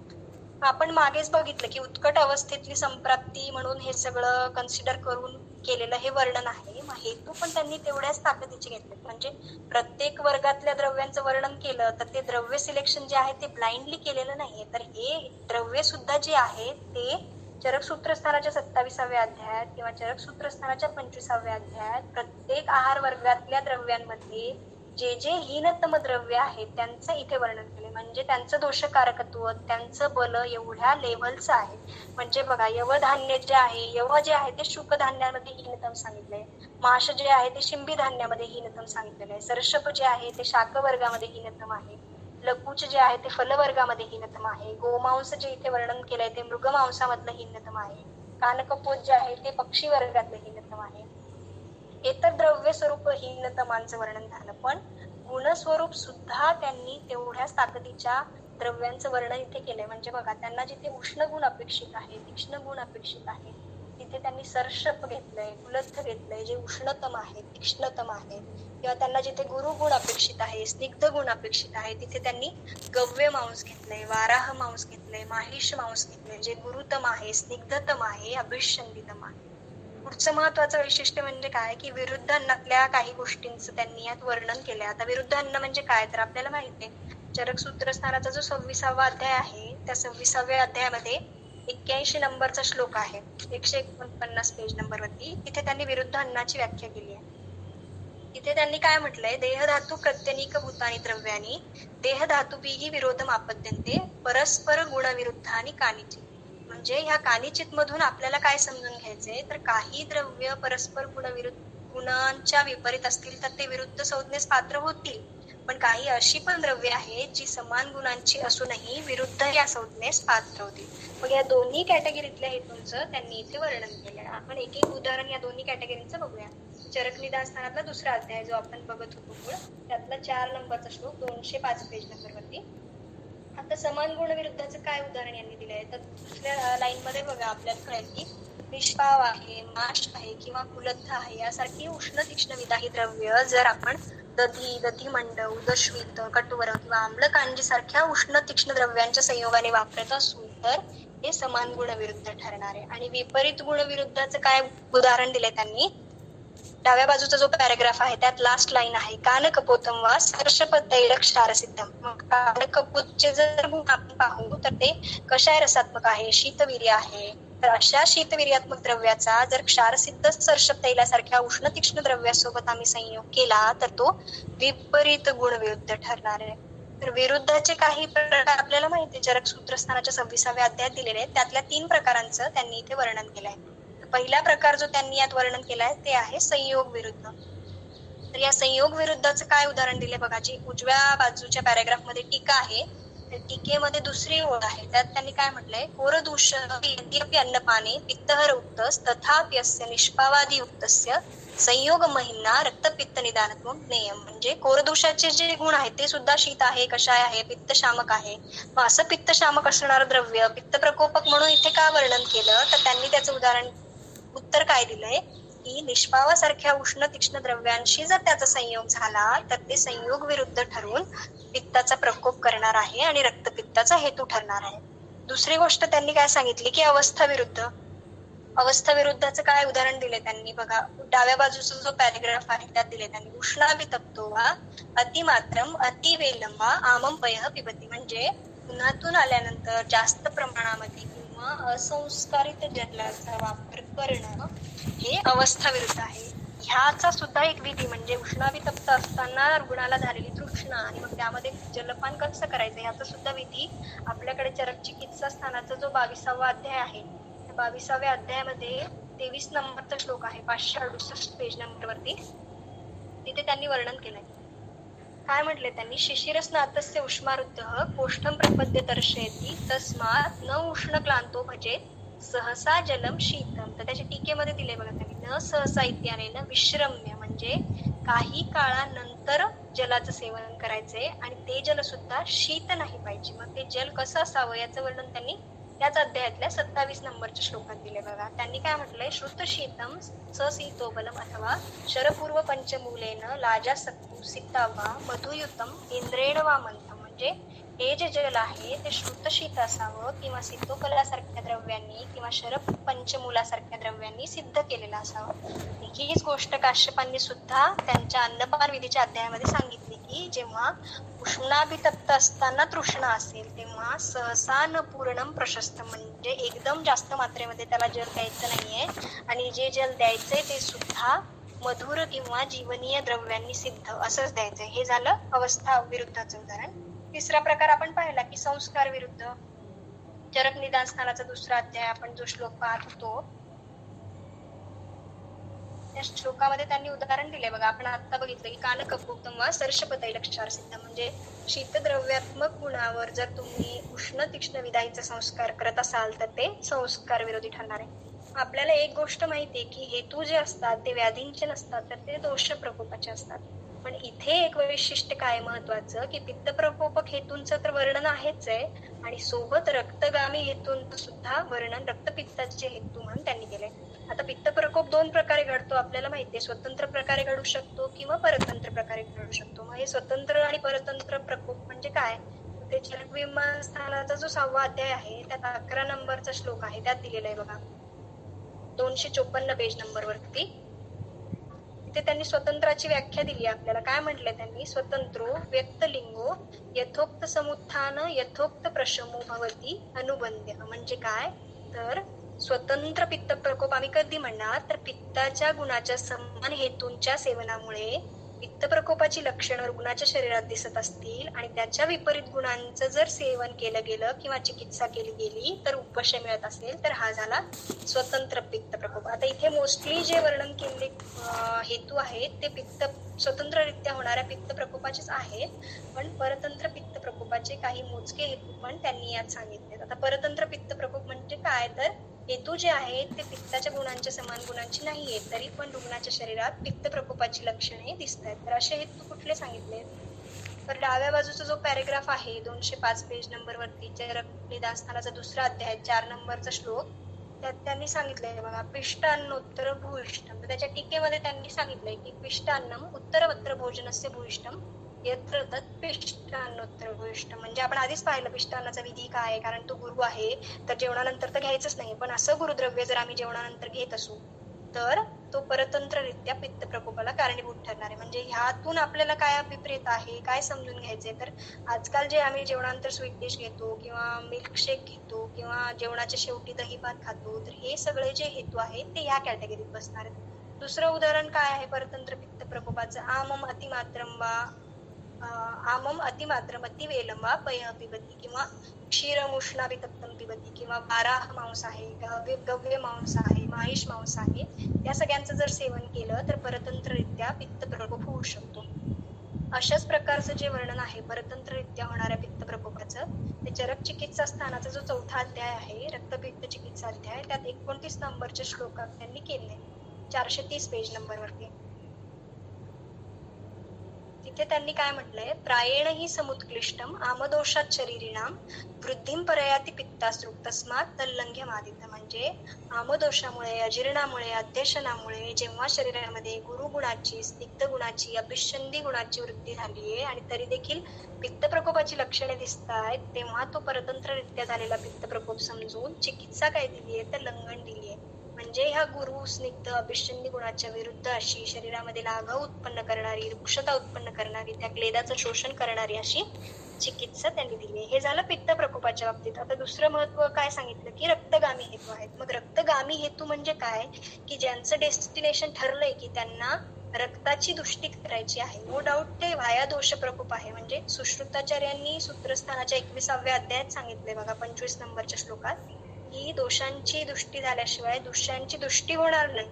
Speaker 1: आपण मागेच बघितलं की उत्कट अवस्थेतली संप्राप्ती म्हणून हे सगळं कन्सिडर करून केलेलं हे वर्णन आहे. मग हेतू पण त्यांनी तेवढ्याच ताकदीचे घेतले. म्हणजे प्रत्येक वर्गातल्या द्रव्यांचं वर्णन केलं तर ते द्रव्य सिलेक्शन जे आहे ते ब्लाइंडली केलेलं नाहीये, तर हे द्रव्य सुद्धा जे आहे ते चरक सूत्रस्थानाच्या 27व्या अध्यायात किंवा चरक सूत्रस्थानाच्या 25व्या अध्यायात प्रत्येक आहार वर्गातल्या द्रव्यांमध्ये जे जे हीनतम द्रव्य आहेत त्यांचं इथे वर्णन केले. म्हणजे त्यांचं दोषकारकत्व, त्यांचं बल एवढ्या लेव्हलचं आहे. म्हणजे बघा यवधान्य जे आहे, यव जे आहे ते शुक धान्यामध्ये हीनतम सांगितलंय, माश जे आहे ते शिंबी धान्यामध्ये हीनतम सांगितलेलं आहे, सरशप जे आहे ते शाक वर्गामध्ये हीनतम आहे, लकुच जे आहे ते फल वर्गामध्ये हीनतम आहे, गोमांस जे इथे वर्णन केलंय ते मृगमांसामधलं हीनतम आहे, कानकपोत जे आहे ते पक्षी वर्गातलं हीनतम आहे. हे तर द्रव्य स्वरूप हीनतमांचं वर्णन झालं, पण गुणस्वरूप सुद्धा त्यांनी तेवढ्याच ताकदीच्या द्रव्यांचं वर्णन इथे केलंय. म्हणजे बघा, त्यांना जिथे उष्ण गुण अपेक्षित आहे, तीक्ष्ण गुण अपेक्षित आहे, तिथे त्यांनी सर्षप घेतलंय, कुलत्थ घेतलंय, जे उष्णतम आहे, तीक्ष्णतम आहे. किंवा त्यांना जिथे गुरु गुण अपेक्षित आहे, स्निग्ध गुण अपेक्षित आहे, तिथे त्यांनी गव्य मांस घेतलंय, वाराह मांस घेतलंय, माहिष मांस घेतलंय, जे गुरुतम आहे, स्निग्धतम आहे, अभिषंदितम आहे. पुढचं महत्वाचं वैशिष्ट्य म्हणजे काय, की विरुद्ध अन्नातल्या काही गोष्टींचं त्यांनी यात वर्णन केलंय. आता विरुद्ध अन्न म्हणजे काय, तर आपल्याला माहिती आहे, चरक सूत्रस्थानाचा जो 26वा अध्याय आहे, त्या 26व्या अध्यायामध्ये 81 नंबरचा श्लोक आहे, 149 पेज नंबरवरती. तिथे त्यांनी विरुद्ध अन्नाची व्याख्या केली आहे. तिथे त्यांनी काय म्हटलंय, देहधातू प्रत्यनीक भूतानी द्रव्यानी देहधातुभिः विरोधम आपद्यन्ते परस्पर गुणविरुद्धानि कानिचित. म्हणजे ह्या कानिचित मधून आपल्याला काय समजून घ्यायचंय, तर काही द्रव्य परस्पर गुणांच्या विपरीत असतील तर ते विरुद्ध संज्ञेस पात्र होतील, पण काही अशी पण द्रव्य आहेत जी समान गुणांची असूनही विरुद्ध या संज्ञेस पात्र होतील. मग या दोन्ही कॅटेगरीतल्या हेतूंचं त्यांनी इथे वर्णन केलंय. आपण एक एक उदाहरण या दोन्ही कॅटेगरीचं बघूया. चरक निदान स्थानातला 2रा अध्याय जो आपण बघत होतो, त्यातला 4 नंबरचा श्लोक 205 पेज नंबरवरती. आता समान गुण विरुद्धाचं काय उदाहरण यांनी दिलंय, तर दुसऱ्या लाईन मध्ये बघा, आपल्याला कळेल की निष्पाव आहे, माश आहे किंवा कुलत्थ आहे यासारखी उष्ण तीक्ष्ण विदाही द्रव्य जर आपण दधी, दधिमंड, उदश्वित, कटुवर किंवा आम्लकांजी सारख्या उष्ण तीक्ष्ण द्रव्यांच्या संयोगाने वापरत असू तर हे समान गुण विरुद्ध ठरणार आहे. आणि विपरीत गुण विरुद्धाचं काय उदाहरण दिले त्यांनी, डाव्या बाजूचा जो पॅराग्राफ आहे त्यात लास्ट लाईन आहे, कानकपोतम वा सर्षपतैल क्षारसिद्धम. मग कानकपोतचे जर गुण आपण पाहू तर ते कशाय रसात्मक आहे, शीतवीर्य आहे. तर अशा शीतवीर्यात्मक द्रव्याचा जर क्षारसिद्ध सर्षप तैलासारख्या उष्ण तीक्ष्ण द्रव्यासोबत आम्ही संयोग केला तर तो विपरीत गुण विरुद्ध ठरणार आहे. तर विरुद्धाचे काही प्रकार आपल्याला माहिती, चरक सूत्रस्थानाच्या 26व्या अध्यायात दिलेले आहेत. त्यातल्या 3 प्रकारांचं त्यांनी इथे वर्णन केलंय. पहिला प्रकार जो त्यांनी यात वर्णन केलाय ते आहे संयोग विरुद्ध. तर या संयोग विरुद्धाचं काय उदाहरण दिले बघा, जी उजव्या बाजूच्या पॅराग्राफ मध्ये टीका आहे, त्या टीकेमध्ये 2री ओळ आहे, त्यात त्यांनी काय म्हटलंय, कोरदूषपी अन्नपाने पित्तहर उक्तस तथाप्यस्य निष्पावादी उक्तस्य संयोग महिना रक्तपित्त निदानत्व नेयम. म्हणजे कोरदोषाचे जे गुण आहेत ते सुद्धा शीत आहे, कषाय आहे, पित्तशामक आहे. मग असं पित्तशामक असणारं द्रव्य पित्त प्रकोपक म्हणून इथे का वर्णन केलं, तर त्यांनी त्याचं उदाहरण उत्तर काय दिलंय, की निष्पावासारख्या उष्ण तीक्ष्ण द्रव्यांशी जर त्याचा संयोग झाला तर ते संयोग विरुद्ध ठरून पित्ताचा प्रकोप करणार आहे आणि रक्तपित्ताचा हेतू ठरणार आहे. दुसरी गोष्ट त्यांनी काय सांगितली, की अवस्था विरुद्ध. अवस्था विरुद्धाचं काय उदाहरण दिले त्यांनी बघा, डाव्या बाजूचा जो पॅराग्राफ आहे त्यात दिले त्यांनी, उष्णाभितप्तो वा अतिमात्रम अतिवेलम वा आमंपयः पिबती. म्हणजे उन्हातून आल्यानंतर जास्त प्रमाणामध्ये किंवा असंस्कारित जलाचा वापर करणं हे अवस्था विरुद्ध आहे. ह्याचा सुद्धा एक विधी म्हणजे उष्णाभितप्त असताना रुग्णाला झालेली तृष्णा आणि मग त्यामध्ये जलपान कसं करायचं ह्याचा सुद्धा विधी आपल्याकडे चरक चिकित्सा स्थानाचा जो 22वा अध्याय आहे, 22व्या अध्यायामध्ये 23 नंबरचा श्लोक आहे, 568 पेज नंबरवरती. तिथे त्यांनी वर्णन केलंय. काय म्हटले त्यांनी, शिशिरस्नातस्य उष्मारुद्धः कोष्ठम प्रपद्य दर्शयति तस्मात् न उष्ण क्लांतो भजेत सहसा जलम शीतम. तर त्याच्या टीकेमध्ये दिले बघा त्यांनी, न सहसा इत्यानेन विश्रम्य. म्हणजे काही काळानंतर जलाचं सेवन करायचंय आणि ते जल सुद्धा शीत नाही पाहिजे. मग ते जल कसं असावं याचं वर्णन त्यांनी त्याच अध्यायातल्या 27 नंबरच्या श्लोकात दिले बघा. त्यांनी काय म्हटलंय, श्रुत शीतम सशीतोबलम अथवा शरपूर्व पंचमूलेन लाजा सिक्ता वा मधुयुतम इंद्रेण वा मंथम. म्हणजे हे जे जल आहे ते श्रुतशीत असावं किंवा सिद्धोपलासारख्या द्रव्यांनी किंवा शरप पंचमूलासारख्या द्रव्यांनी सिद्ध केलेलं असावं. हीच गोष्ट काश्यपांनी सुद्धा त्यांच्या अन्नपान विधीच्या अध्यायामध्ये सांगितली, की जेव्हा उष्णाभितप्त असताना तृष्णा असेल तेव्हा सहसा न पूर्णम प्रशस्त. म्हणजे एकदम जास्त मात्रेमध्ये त्याला जल द्यायचं नाहीये आणि जे जल द्यायचंय ते सुद्धा मधुर किंवा जीवनीय द्रव्यांनी सिद्ध असंच द्यायचंय. हे झालं अवस्था विरुद्धाचं उदाहरण. 3रा प्रकार आपण पाहिला की संस्कार विरुद्ध. चरक निदान स्थानाचा 2रा अध्याय आपण जो श्लोक पाहत होतो त्या श्लोकामध्ये त्यांनी उदाहरण दिले बघा. आपण आता बघितलं की कानकपोतम वा सर्षपतैल क्षारसिद्ध. म्हणजे शीतद्रव्यात्मक गुणावर जर तुम्ही उष्ण तीक्ष्ण विदाईचा संस्कार करत असाल तर ते संस्कार विरोधी ठरणार आहे. आपल्याला एक गोष्ट माहितीये की हेतू जे असतात ते व्याधींचे नसतात, तर ते दोष प्रकोपाचे असतात. पण इथे एक वैशिष्ट्य काय महत्वाचं की पित्त प्रकोपक हेतूंचं तर वर्णन आहेच आहे, आणि सोबत रक्तगामी हेतूंचं सुद्धा वर्णन रक्तपित्ताचे हेतू म्हणून त्यांनी केले. आता पित्त प्रकोप दोन प्रकारे घडतो आपल्याला माहितीये, स्वतंत्र प्रकारे घडू शकतो किंवा परतंत्र प्रकारे घडू शकतो. मग हे स्वतंत्र आणि परतंत्र प्रकोप म्हणजे काय, ते चरक विमान स्थानाचा जो 6वा अध्याय आहे त्यात 11 नंबरचा श्लोक आहे, त्यात दिलेला आहे बघा, 254 पेज नंबर वरती. तिथे त्यांनी स्वतंत्राची व्याख्या दिली आपल्याला. काय म्हटलंय त्यांनी, स्वतंत्रो व्यक्तलिंगो यथोक्त समुत्थान यथोक्त प्रशमो भवती अनुबंध्य. म्हणजे काय तर स्वतंत्र पित्त प्रकोप आम्ही कधी म्हणणार तर पित्ताच्या गुणाच्या समान हेतूंच्या सेवनामुळे पित्त प्रकोपाची लक्षणं रुग्णाच्या शरीरात दिसत असतील आणि त्याच्या विपरीत गुणांचं जर सेवन केलं गेलं किंवा चिकित्सा केली गेली तर उपशम मिळत असेल तर हा झाला स्वतंत्र पित्त प्रकोप. आता इथे मोस्टली जे वर्णन केलेले हेतू आहेत ते पित्त स्वतंत्ररित्या होणाऱ्या पित्त प्रकोपाचेच आहेत, पण परतंत्र पित्त प्रकोपाचे काही मोजके हेतू पण त्यांनी यात सांगितले. आता परतंत्र पित्त प्रकोप म्हणजे काय तर हेतू जे आहेत ते पित्ताच्या गुणांच्या समान गुणांची नाहीये, तरी पण रुग्णाच्या शरीरात पित्त प्रकोपाची लक्षणे दिसत आहेत. तर असे हेतू कुठले सांगितले तर डाव्या बाजूचा जो पॅरेग्राफ आहे 205 पेज नंबर वरती निदानस्थानाचा 2रा अध्याय 4 नंबरचा श्लोक, त्यात त्यांनी सांगितलंय बघा, पिष्टान्नोत्तर भूयिष्ठम. तर त्याच्या टीकेमध्ये त्यांनी सांगितलंय की पिष्टान्नम उत्तरवत्र भोजनस्य भूयिष्ठम यत्र तत् पिष्टान्नोत्तर भूयिष्ठम. म्हणजे आपण आधीच पाहिलं पिष्टान्नाचा विधी काय आहे, कारण तो गुरु आहे तर जेवणानंतर तर घ्यायचंच नाही, पण असं गुरुद्रव्य जर आम्ही जेवणानंतर घेत असू तर तो परतंत्ररित्या पित्त प्रकोपाला कारणीभूत ठरणार आहे. म्हणजे ह्यातून आपल्याला काय अभिप्रेत आहे, काय समजून घ्यायचंय तर आजकाल जे आम्ही जेवणानंतर स्वीट डिश घेतो किंवा मिल्कशेक घेतो किंवा जेवणाच्या शेवटी दही भात खातो, तर हे सगळे जे हेतू आहेत ते ह्या कॅटेगरीत बसणार आहेत. दुसरं उदाहरण काय आहे परतंत्र पित्त प्रकोपाचं, आमम अतिमात्रम वा आमम अतिमात्रम अतिवेलम वा पयः पिबती किंवा क्षीरम उष्णावितप्तम पिबती किंवा बाराह मांस आहे, गव्य मांस आहे, माहिष मांस आहे, या सगळ्यांचं जर सेवन केलं तर परतंत्ररित्या पित्त प्रकोप होऊ शकतो. अशाच प्रकारचं जे वर्णन आहे परतंत्ररित्या होणाऱ्या पित्त प्रकोपाचं ते चरक चिकित्सा स्थानाचा जो 4था अध्याय आहे रक्तपित्त चिकित्सा अध्याय, त्यात 29 नंबरच्या श्लोकात त्यांनी केले 430 पेज नंबर वरती. तिथे त्यांनी काय म्हटलंय, प्रायेण ही समुत्क्लिष्टम आमदोषात शरीरिणाम वृद्धिम परयाती पित्तासृक तस्मात तल्लंघ्य मादित. म्हणजे आमदोषामुळे, अजीर्णामुळे, अध्यशनामुळे जेव्हा शरीरामध्ये गुरुगुणाची, स्निग्ध गुणाची, अभिषंदी गुणाची वृद्धी झालीये आणि तरी देखील पित्त प्रकोपाची लक्षणे दिसत आहेत, तेव्हा तो परतंत्ररित्या झालेला पित्त प्रकोप समजून चिकित्सा काय दिलीये तर लंघन दिलीये. म्हणजे ह्या गुरु स्निग्ध अभिषंदी गुणाच्या विरुद्ध अशी शरीरामध्ये लाघव उत्पन्न करणारी, रुक्षता उत्पन्न करणारी, त्या क्लेदाचं शोषण करणारी अशी चिकित्सा त्यांनी दिली. हे झालं पित्त प्रकोपाच्या बाबतीत. आता दुसरं महत्व काय सांगितलं की रक्तगामी हेतू आहेत. मग रक्तगामी हेतू म्हणजे काय की ज्यांचं डेस्टिनेशन ठरलंय की त्यांना रक्ताची दुष्टी करायची आहे, नो डाऊट ते व्हाया दोष प्रकोप आहे. म्हणजे सुश्रुताचार्यांनी सूत्रस्थानाच्या 21व्या अध्यायात सांगितले बघा 25 नंबरच्या श्लोकात की दोषांची दृष्टी झाल्याशिवाय दुष्यांची दृष्टी होणार नाही.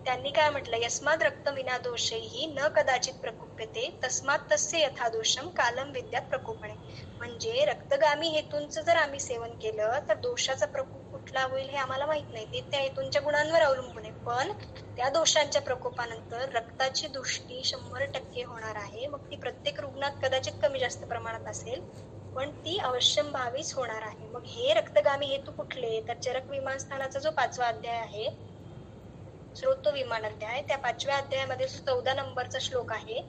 Speaker 1: त्यांनी काय म्हटलं, यस्माद रक्त विना दोषही न कदाचित प्रकोप्यते तस्मात तस्य यथा दोषम कालम विद्यात प्रकोपणे. म्हणजे रक्तगामी हेतूंचं जर आम्ही सेवन केलं तर दोषाचा प्रकोप कुठला होईल हे आम्हाला माहित नाही, ते त्या हेतूंच्या गुणांवर अवलंबून आहे. पण त्या दोषांच्या प्रकोपानंतर रक्ताची दृष्टी 100% होणार आहे. मग ती प्रत्येक रुग्णात कदाचित कमी जास्त प्रमाणात असेल, पण ती अवश्यंभावीच होणार आहे. मग हे रक्तगामी हेतू कुठले तर चरक विमानस्थानाचा जो 5वा अध्याय आहे स्रोतो विमान अध्याय, त्या 5व्या अध्यायामध्ये 14 नंबरचा श्लोक आहे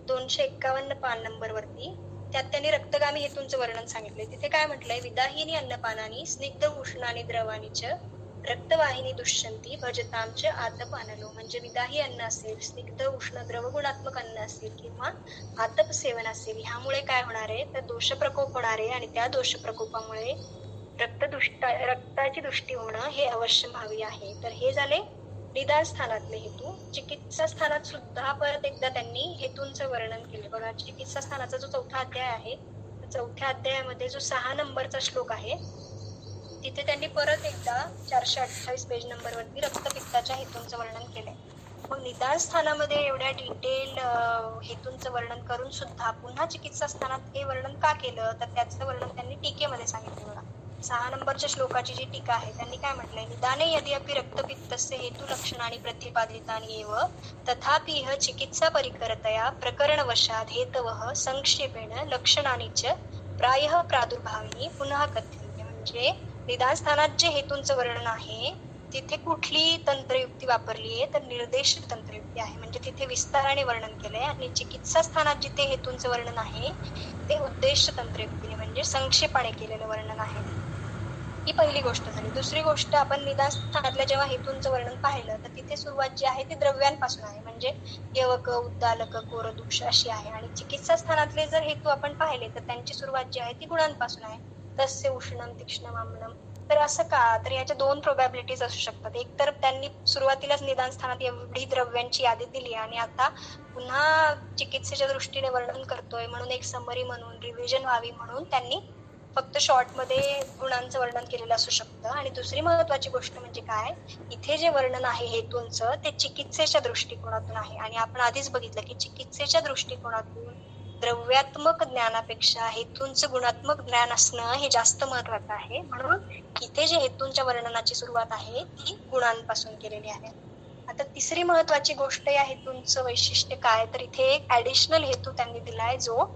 Speaker 1: 251 पान नंबर वरती, त्यात त्यांनी रक्तगामी हेतूंचं वर्णन सांगितलंय. तिथे काय म्हटलंय, विदाहिनी अन्नपानानी स्निग्ध उष्णानी द्रवानीच रक्तवाहिनी दुष्यंती भजतामचे आतप आणलो. म्हणजे विदाही अन्न असेल, स्निग्ध उष्ण द्रवगुणात्मक अन्न असेल किंवा आतप सेवन असेल, ह्यामुळे काय होणार आहे तर दोष प्रकोप होणार आहे आणि त्या दोष प्रकोपामुळे रक्ताची दृष्टी होणं हे अवश्यंभावी आहे. तर हे झाले निदान स्थानातले हेतू. चिकित्सा स्थानात सुद्धा परत एकदा त्यांनी हेतूंचं वर्णन केले बघा. चिकित्सा स्थानाचा जो 4था अध्याय आहे, 4थ्या अध्यायामध्ये जो 6 नंबरचा श्लोक आहे तिथे त्यांनी परत एकदा 428 पेज नंबर वरती रक्तपित्ताच्या हेतूंचं वर्णन केलंय. मग निदान स्थानामध्ये एवढ्या डिटेल हेतूंचं वर्णन करून सुद्धा पुन्हा चिकित्सा स्थानात हे वर्णन का केलं तर त्याचं वर्णन त्यांनी टीकेमध्ये सांगितलं बघा. 6 नंबरच्या श्लोकाची जी टीका आहे त्यांनी काय म्हटलंय, निदाने यदि अपि रक्तपित्तस्य हेतु लक्षणानि प्रतिपादितानि एव तथापि इह चिकित्सा परिकरतया प्रकरणवशात् हेतवः संक्षेपेण लक्षणानि च प्रायः प्रादुर्भाविनी पुन्हा कथ्यन्ते. म्हणजे निदान स्थानात जे हेतूंचं वर्णन आहे तिथे कुठली तंत्रयुक्ती वापरली आहे, तर निर्देशित तंत्रयुक्ती आहे. म्हणजे तिथे विस्ताराने वर्णन केलंय. आणि चिकित्सा स्थानात जिथे हेतूंचं वर्णन आहे ते उद्देश तंत्रयुक्तीने म्हणजे संक्षेपाने केलेलं वर्णन आहे. ही पहिली गोष्ट झाली. दुसरी गोष्ट, आपण निदान स्थानातल्या जेव्हा हेतूंचं वर्णन पाहिलं तर तिथे सुरुवात जी आहे ती द्रव्यांपासून आहे. म्हणजे यवक, उद्दालक, कोरदुष अशी आहे. आणि चिकित्सा स्थानातले जर हेतू आपण पाहिले तर त्यांची सुरुवात जी आहे ती गुणांपासून आहे. तस्य उष्णम तीक्ष्णम आम्लम. तर असं का, तर याच्या दोन प्रोबॅबिलिटीज असू शकतात. एक तर त्यांनी सुरुवातीलाच निदान स्थानात एवढी द्रव्यांची यादी दिली आणि आता पुन्हा चिकित्सेच्या दृष्टीने वर्णन करतोय म्हणून एक समरी म्हणून रिव्हिजन व्हावी म्हणून त्यांनी फक्त शॉर्ट मध्ये गुणांचं वर्णन केलेलं असू शकतं. आणि दुसरी महत्वाची गोष्ट म्हणजे काय, इथे जे वर्णन आहे हेतूंचं ते चिकित्सेच्या दृष्टिकोनातून आहे. आणि आपण आधीच बघितलं की चिकित्सेच्या दृष्टिकोनातून द्रव्यात्मक ज्ञानापेक्षा हेतूंचं गुणात्मक ज्ञान असणं हे जास्त महत्वाचं आहे. म्हणून इथे जे हेतूंच्या वर्णनाची सुरुवात आहे ती गुणांपासून केलेली आहे. आता तिसरी महत्वाची गोष्ट या हेतूंचं वैशिष्ट्य काय, तर इथे एक ऍडिशनल हेतू त्यांनी दिलाय जो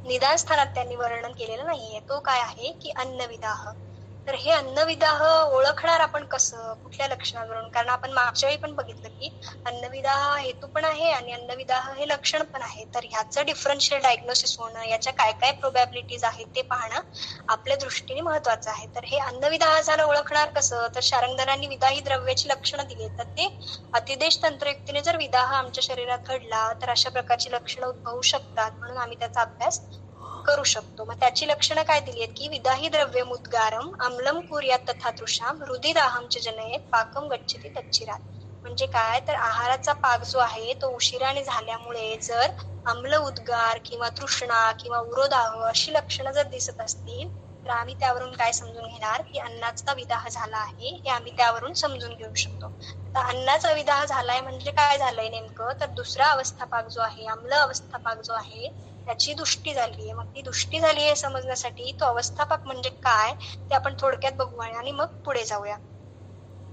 Speaker 1: निदान स्थानात त्यांनी वर्णन केलेलं नाहीये. तो काय आहे की अन्नविदाह. तर हे अन्नविदाह ओळखणार आपण कसं, कुठल्या लक्षणावरून, कारण आपण मागच्या वेळी पण बघितलं की अन्नविदाह हेतू पण आहे आणि अन्नविदाह हे लक्षण पण आहे. तर ह्याचं डिफरन्शियल डायग्नोसिस होणं, याच्या काय काय प्रोबॅबिलिटीज आहेत ते पाहणं आपल्या दृष्टीने महत्वाचं आहे. तर हे अन्नविदाह झालं ओळखणार कसं, तर शारंगधरांनी विदाही द्रव्याची लक्षणं दिली. तर ते अतिदेश तंत्रयुक्तीने जर विदाह आमच्या शरीरात घडला तर अशा प्रकारची लक्षणं उद्भवू शकतात. म्हणून आम्ही त्याचा अभ्यास करू शकतो. मग त्याची लक्षणं काय दिली आहेत की विदाही द्रव्यम उद्गारम अम्लम कुर्यात तथा तृषाम हृदिदाहम च जनयेत पाकम गच्छति तच्चिरात. म्हणजे काय, तर आहाराचा पाक जो आहे तो उशिराने झाल्यामुळे जर अम्ल उद्गार किंवा तृष्णा किंवा उरोदाह अशी लक्षणं जर दिसत असतील तर आम्ही त्यावरून काय समजून घेणार की अन्नाचा विदाह झाला आहे, हे आम्ही त्यावरून समजून घेऊ शकतो. आता अन्नाचा विदाह झालाय म्हणजे काय झालंय नेमकं, तर दुसरा अवस्थापाक जो आहे, अम्ल अवस्थापाक जो आहे त्याची दुष्टी झालीये. मग ती दुष्टी झाली आहे समजण्यासाठी तो अवस्थापाक म्हणजे काय ते आपण थोडक्यात बघू आणि मग पुढे जाऊया.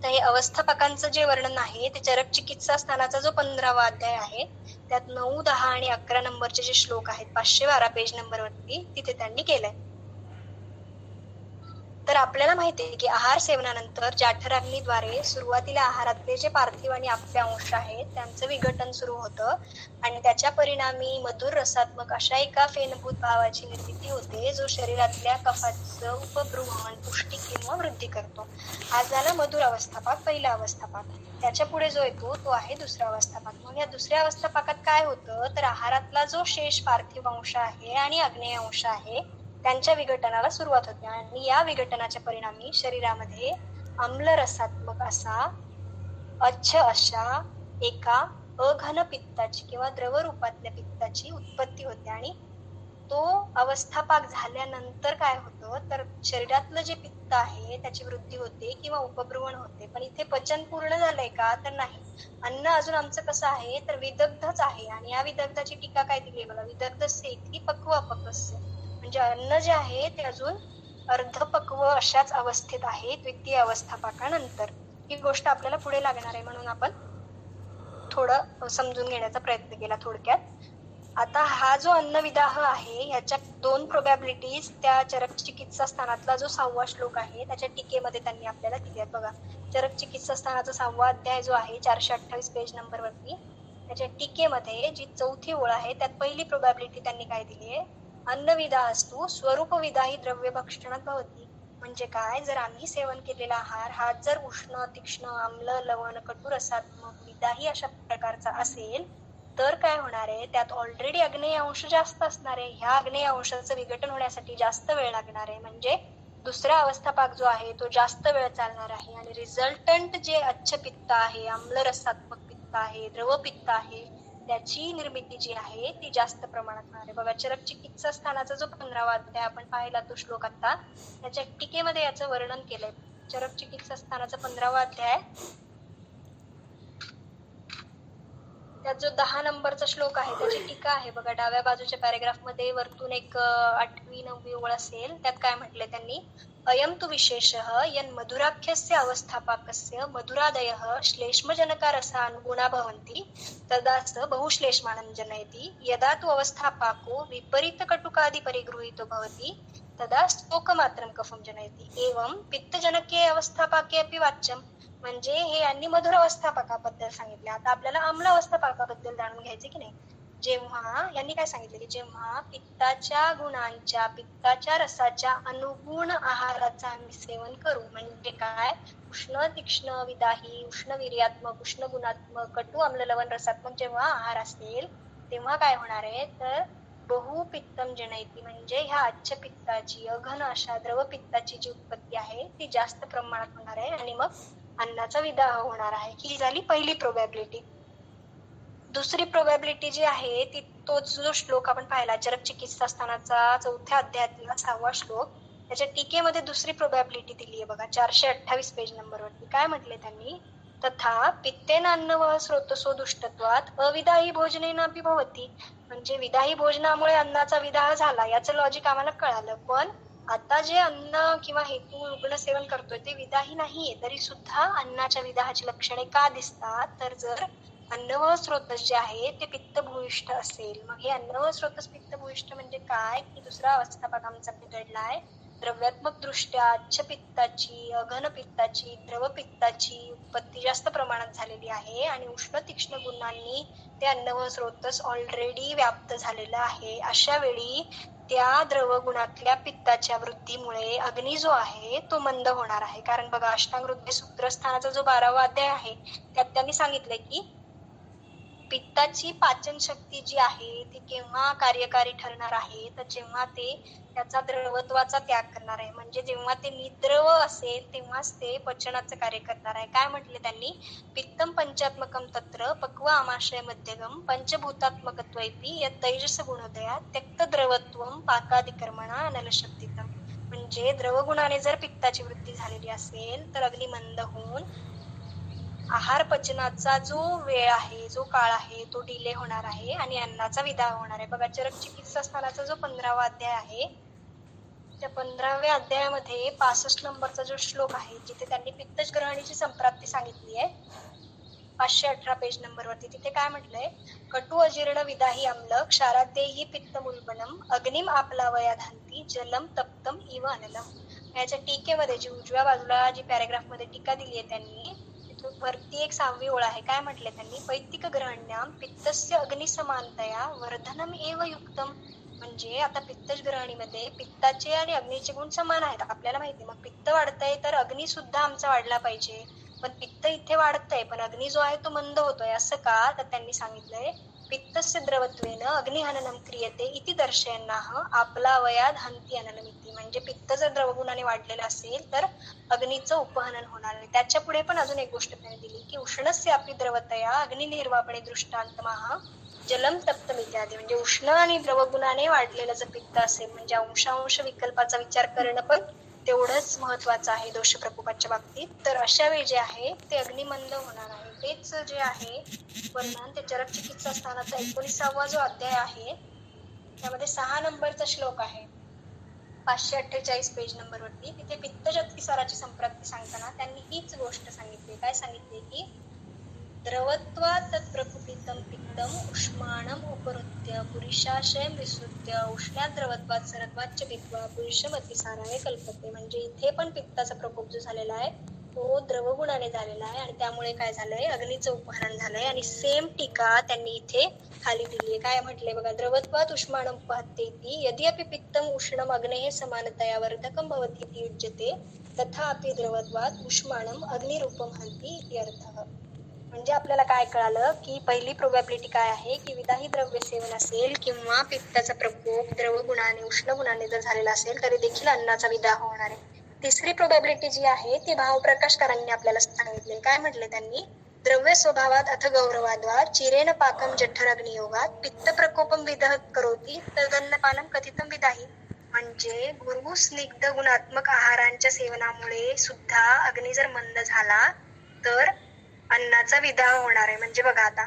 Speaker 1: तर हे अवस्थापाकांचं जे वर्णन आहे ते चरक चिकित्सा स्थानाचा जो 15वा अध्याय आहे त्यात 9, 10 आणि 11 नंबरचे जे श्लोक आहेत 512 पेज नंबरवरती तिथे त्यांनी केलंय. तर आपल्याला माहिती आहे की आहार सेवनानंतर जाठराग्नीद्वारे सुरुवातीला आहारातले जे पार्थिव आणि आपले अंश आहेत त्यांचं विघटन सुरू होतं आणि त्याच्या परिणामी मधुर रसात्मक अशा एका फेनभूत भावाची निर्मिती होते जो शरीरातल्या कफाचं उपभ्रूहण, पुष्टी किंवा वृद्धी करतो. हा झाला मधुर अवस्थापाक, पहिला अवस्थापाक. त्याच्या पुढे जो येतो तो आहे दुसरा अवस्थापाक. मग या दुसऱ्या अवस्थापाकात काय होतं, तर आहारातला जो शेष पार्थिव अंश आहे आणि आग्नेय अंश आहे त्यांच्या विघटनाला सुरुवात होते आणि या विघटनाच्या परिणामी शरीरामध्ये आम्लरसात्मक असा अच्छ अशा एका अघन पित्ताची किंवा द्रव रूपातल्या पित्ताची उत्पत्ती होते. आणि तो अवस्थापाक झाल्यानंतर काय होतं, तर शरीरातलं जे पित्त आहे त्याची वृद्धी होते किंवा उपभ्रूहण होते. पण इथे पचन पूर्ण झालंय का, तर नाही. अन्न अजून आमचं कसं आहे, तर विदग्धच आहे. आणि या विदग्धाची टीका काय दिली आहे बघा, विदग्धस्य इति पक्व अपक्वस्य. म्हणजे अन्न जे आहे ते अजून अर्धपक्व अशाच अवस्थेत आहे द्वितीय अवस्थापाकानंतर. ही गोष्ट आपल्याला पुढे लागणार आहे म्हणून आपण थोडं समजून घेण्याचा प्रयत्न केला थोडक्यात. आता हा जो अन्नविदाह आहे ह्याच्या 2 प्रोबॅबिलिटीज त्या चरक चिकित्सा स्थानातला जो 6वा श्लोक आहे त्याच्या टीकेमध्ये त्यांनी आपल्याला दिली आहेत बघा. चरक चिकित्सा स्थानाचा 6वा अध्याय जो आहे 428 पेज नंबरवरती त्याच्या टीकेमध्ये जी 4थी ओळ आहे त्यात पहिली प्रोबॅबिलिटी त्यांनी काय दिली आहे, अन्नविदाहस्तु स्वरूपविदाही द्रव्य भक्षणात भवती. म्हणजे काय, जर आम्ही सेवन केलेला आहार हा जर उष्ण, तीक्ष्ण, आम्ल, लवण, कटू रसात्मक विदाही अशा प्रकारचा असेल तर काय होणार आहे, त्यात ऑलरेडी आग्नेय अंश जास्त असणार आहे. ह्या आग्नेय अंशाचं विघटन होण्यासाठी जास्त वेळ लागणार आहे. म्हणजे दुसरा अवस्थापाक जो आहे तो जास्त वेळ चालणार आहे आणि रिझल्टंट जे अच्छ पित्त आहे, आम्ल रसात्मक पित्त आहे, द्रव पित्त आहे त्याची निर्मिती जी आहे ती जास्त प्रमाणात होणार आहे. बघा, चरक चिकित्सा स्थानाचा जो 15वा अध्याय आपण पाहिला तो श्लोक आता त्याच्या टीकेमध्ये याचं वर्णन केलंय. चरक चिकित्सा स्थानाचा 15वा अध्याय त्यात जो 10 नंबरचा श्लोक आहे त्याची टीका आहे बघा, डाव्या बाजूच्या पॅरेग्राफ मध्ये वरतून एक 8वी-9वी ओळ असेल. त्यात काय म्हटले त्यांनी, अयम तु विशेषः यन् मधुराख्यस्य अवस्थापाकस्य मधुरादयः श्लेष्मजनका रसानुगुणा भवन्ति तदा स बहुश्लेष्मानं जनयति, यदा तु अवस्थापाको विपरीतकटुकादि परिगृहीतो भवति तदा स्तोकमात्रं कफं जनयति, एवं पित्तजनके अवस्थापाके अपि वाच्यम्. म्हणजे हे यांनी मधुर अवस्थापकाबद्दल सांगितले. आता आपल्याला आम्ल अवस्थापकाबद्दल जाणून घ्यायचे की नाही. जेव्हा यांनी काय सांगितले की जेव्हा पित्ताच्या गुणांच्या, पित्ताच्या रसाच्या अनुगुण आहाराचा आम्ही सेवन करू, म्हणजे काय, उष्ण तीक्ष्ण विदाही उष्ण वीर्यात्मक उष्ण गुणात्मक कटू आम्ल लवण रसात्मक जेव्हा आहार असेल तेव्हा काय होणार आहे तर बहुपित्तम जनयती, म्हणजे ह्या अच्छ पित्ताची अघन अशा द्रव पित्ताची जी उत्पत्ती आहे ती जास्त प्रमाणात होणार आहे आणि मग अन्नाचा विदाह होणार आहे. ही झाली पहिली प्रोबॅबिलिटी. दुसरी प्रोबॅबिलिटी जी आहे ती तोच जो श्लोक आपण पाहिला चरक चिकित्सा स्थानाचा 4थ्या अध्यायातला 6वा श्लोक, त्याच्या टीकेमध्ये दुसरी प्रोबॅबिलिटी दिली आहे बघा 428 पेज नंबरवरती. काय म्हटले त्यांनी, तथा पित्तेन अन्नवह स्रोतसो दुष्टत्वात अविदाही भोजनेनापि भवति, म्हणजे विदाही भोजनामुळे अन्नाचा विदाह झाला याचं लॉजिक आम्हाला कळालं. पण आता जे अन्न किंवा हेतू रुग्ण सेवन करतोय ते विदाही नाहीये, तरी सुद्धा अन्नाच्या विदाहाची लक्षणे का दिसतात, तर जर अन्नवह स्रोतस जे आहे ते पित्तभूयिष्ठ असेल. मग हे अन्नवह स्रोतस पित्तभूयिष्ठ म्हणजे काय, की दुसरा अवस्थापक आमचा बिघडलाय, द्रव्यात्मक दृष्ट्या अच्छ पित्ताची अघन पित्ताची द्रव पित्ताची उत्पत्ती जास्त प्रमाणात झालेली आहे आणि उष्ण तीक्ष्ण गुणांनी ते अन्नवह स्रोतस ऑलरेडी व्याप्त झालेला आहे. अशा वेळी त्या द्रव गुणातल्या पित्ताच्या वृद्धीमुळे अग्नी जो आहे तो मंद होणार आहे. कारण बघा अष्टांग हृदय सूत्रस्थानाचा जो 12वा अध्याय आहे त्यात त्यांनी सांगितलंय की पित्ताची पाचन शक्ती जी आहे ती केव्हा कार्यकारी ठरणार आहे, तर जेव्हा ते त्याचा द्रवत्वाचा त्याग करणार आहे, म्हणजे जेव्हा ते निद्रव असेल तेव्हाच ते पचनाचं कार्य करणार आहे. काय म्हटले त्यांनी, पित्तम पंचात्मकम तत्र पक्व आमाशय मध्यगम पंचभूतात्मकत्वैपी यत् तैजस गुणोदया त्यक्त द्रवत्वम पाकादिकर्मणा अनलशक्तितम, म्हणजे द्रवगुणाने जर पित्ताची वृद्धी झालेली असेल तर अग्नी मंद होऊन आहार पचनाचा जो वेळ आहे, जो काळ आहे तो डिले होणार आहे आणि अन्नाचा विदाह होणार आहे. बघा चरक चिकित्सा स्थानाचा जो 15वा अध्याय आहे त्या 15व्या अध्यायामध्ये 65 नंबरचा जो श्लोक आहे जिथे त्यांनी पित्तज ग्रहणीची संप्राप्ती सांगितली आहे 518 पेज नंबरवरती, तिथे काय म्हटलंय, कटु अजीर्ण विदाही अम्ल क्षाराद्येही पित्त मुल्बनम अग्निम आपलावया धांती जलम तप्तम इव अनलम. याच्या टीकेमध्ये जी उजव्या बाजूला जी पॅरेग्राफ मध्ये टीका दिली आहे त्यांनी वरती एक 6वी ओळ आहे. काय म्हटले त्यांनी, पैतिक ग्रहण्याम पित्तस्य अग्निसमानतया वर्धनम एव युक्तम, म्हणजे आता पित्तज ग्रहणीमध्ये पित्ताचे आणि अग्नीचे गुण समान आहेत आपल्याला माहिती. मग पित्त वाढतंय तर अग्नी सुद्धा आमचा वाढला पाहिजे, पण पित्त इथे वाढतंय पण अग्नी जो आहे तो मंद होतोय. असं का, तर त्यांनी सांगितलंय पित्तस्य द्रवत्वेन अग्निहननम क्रियते इति दर्शयन्नाह आपलावयाद हंती अननमिती, म्हणजे पित्त जर द्रवगुणाने वाढलेलं असेल तर अग्नीचं उपहनन होणार आहे. त्याच्या पुढे पण अजून एक गोष्ट त्यांनी दिली की उष्णस्य अपि द्रवतया अग्निनिर्वापणे दृष्टांतमाह जलम तप्तम इत्यादी, म्हणजे उष्ण आणि द्रवगुणाने वाढलेलं जर पित्त असेल म्हणजे अंशांश विकल्पाचा विचार करणं पण तेवढंच महत्वाचं आहे दोष प्रकोपाच्या बाबतीत. तर अशा वेळी जे आहे ते अग्निमंद होणार आहे. तेच जे आहे वर्णन ते चरक चिकित्सा स्थानाचा 19वा जो अध्याय आहे त्यामध्ये 6 नंबरचा श्लोक आहे 548 पेज नंबरवरती, तिथे पित्तज अतिसाराची संप्राप्ती सांगताना त्यांनी हीच गोष्ट सांगितली. काय सांगितले की द्रवत्वात् तत्प्रकुपितं पित्तम उष्माणम उपरुत्य पुरुषाशयं विसृत्य उष्ण्यात द्रवत्वात् सरत्वाच्च पित्वा पुरुषम अतिसाराय कल्पते, म्हणजे इथे पण पित्ताचा प्रकोप जो झालेला आहे तो द्रवगुणाने झालेला आहे आणि त्यामुळे काय झालंय, अग्नीचं उपहरण झालंय. आणि सेम टीका त्यांनी इथे खाली दिली. काय म्हटले बघा, द्रवत्वात् उष्माणम उपहत्येति यदि अपि पित्तम उष्णम अग्नेः समानतया वर्धकं भवति इति युज्यते तथापि द्रवत्वात् उष्माणम अग्निरूपं हन्ति इति अर्थः. म्हणजे आपल्याला काय कळालं की पहिली प्रोबॅबिलिटी काय आहे की विदाही द्रव्य सेवन असेल किंवा पित्ताचा प्रकोप द्रवगुणाने उष्ण गुणाने जर झालेला असेल तरी देखील अन्नाचा विदाह होणार आहे. तिसरी प्रोबॅबिलिटी जी आहे ती भावप्रकाशकारांनी आपल्याला सांगितले. काय म्हटले त्यांनी, द्रव्य स्वभावात अथ गौरवाद्वार चिरेन पाकम जठराग्नियोगात पित्त प्रकोपम विदह करोति तदन्नपानम कथितम विदाही, म्हणजे गुरु स्निग्ध गुणात्मक आहारांच्या सेवनामुळे सुद्धा अग्नी जर मंद झाला तर अन्नाचा विदाह होणार आहे. म्हणजे बघा आता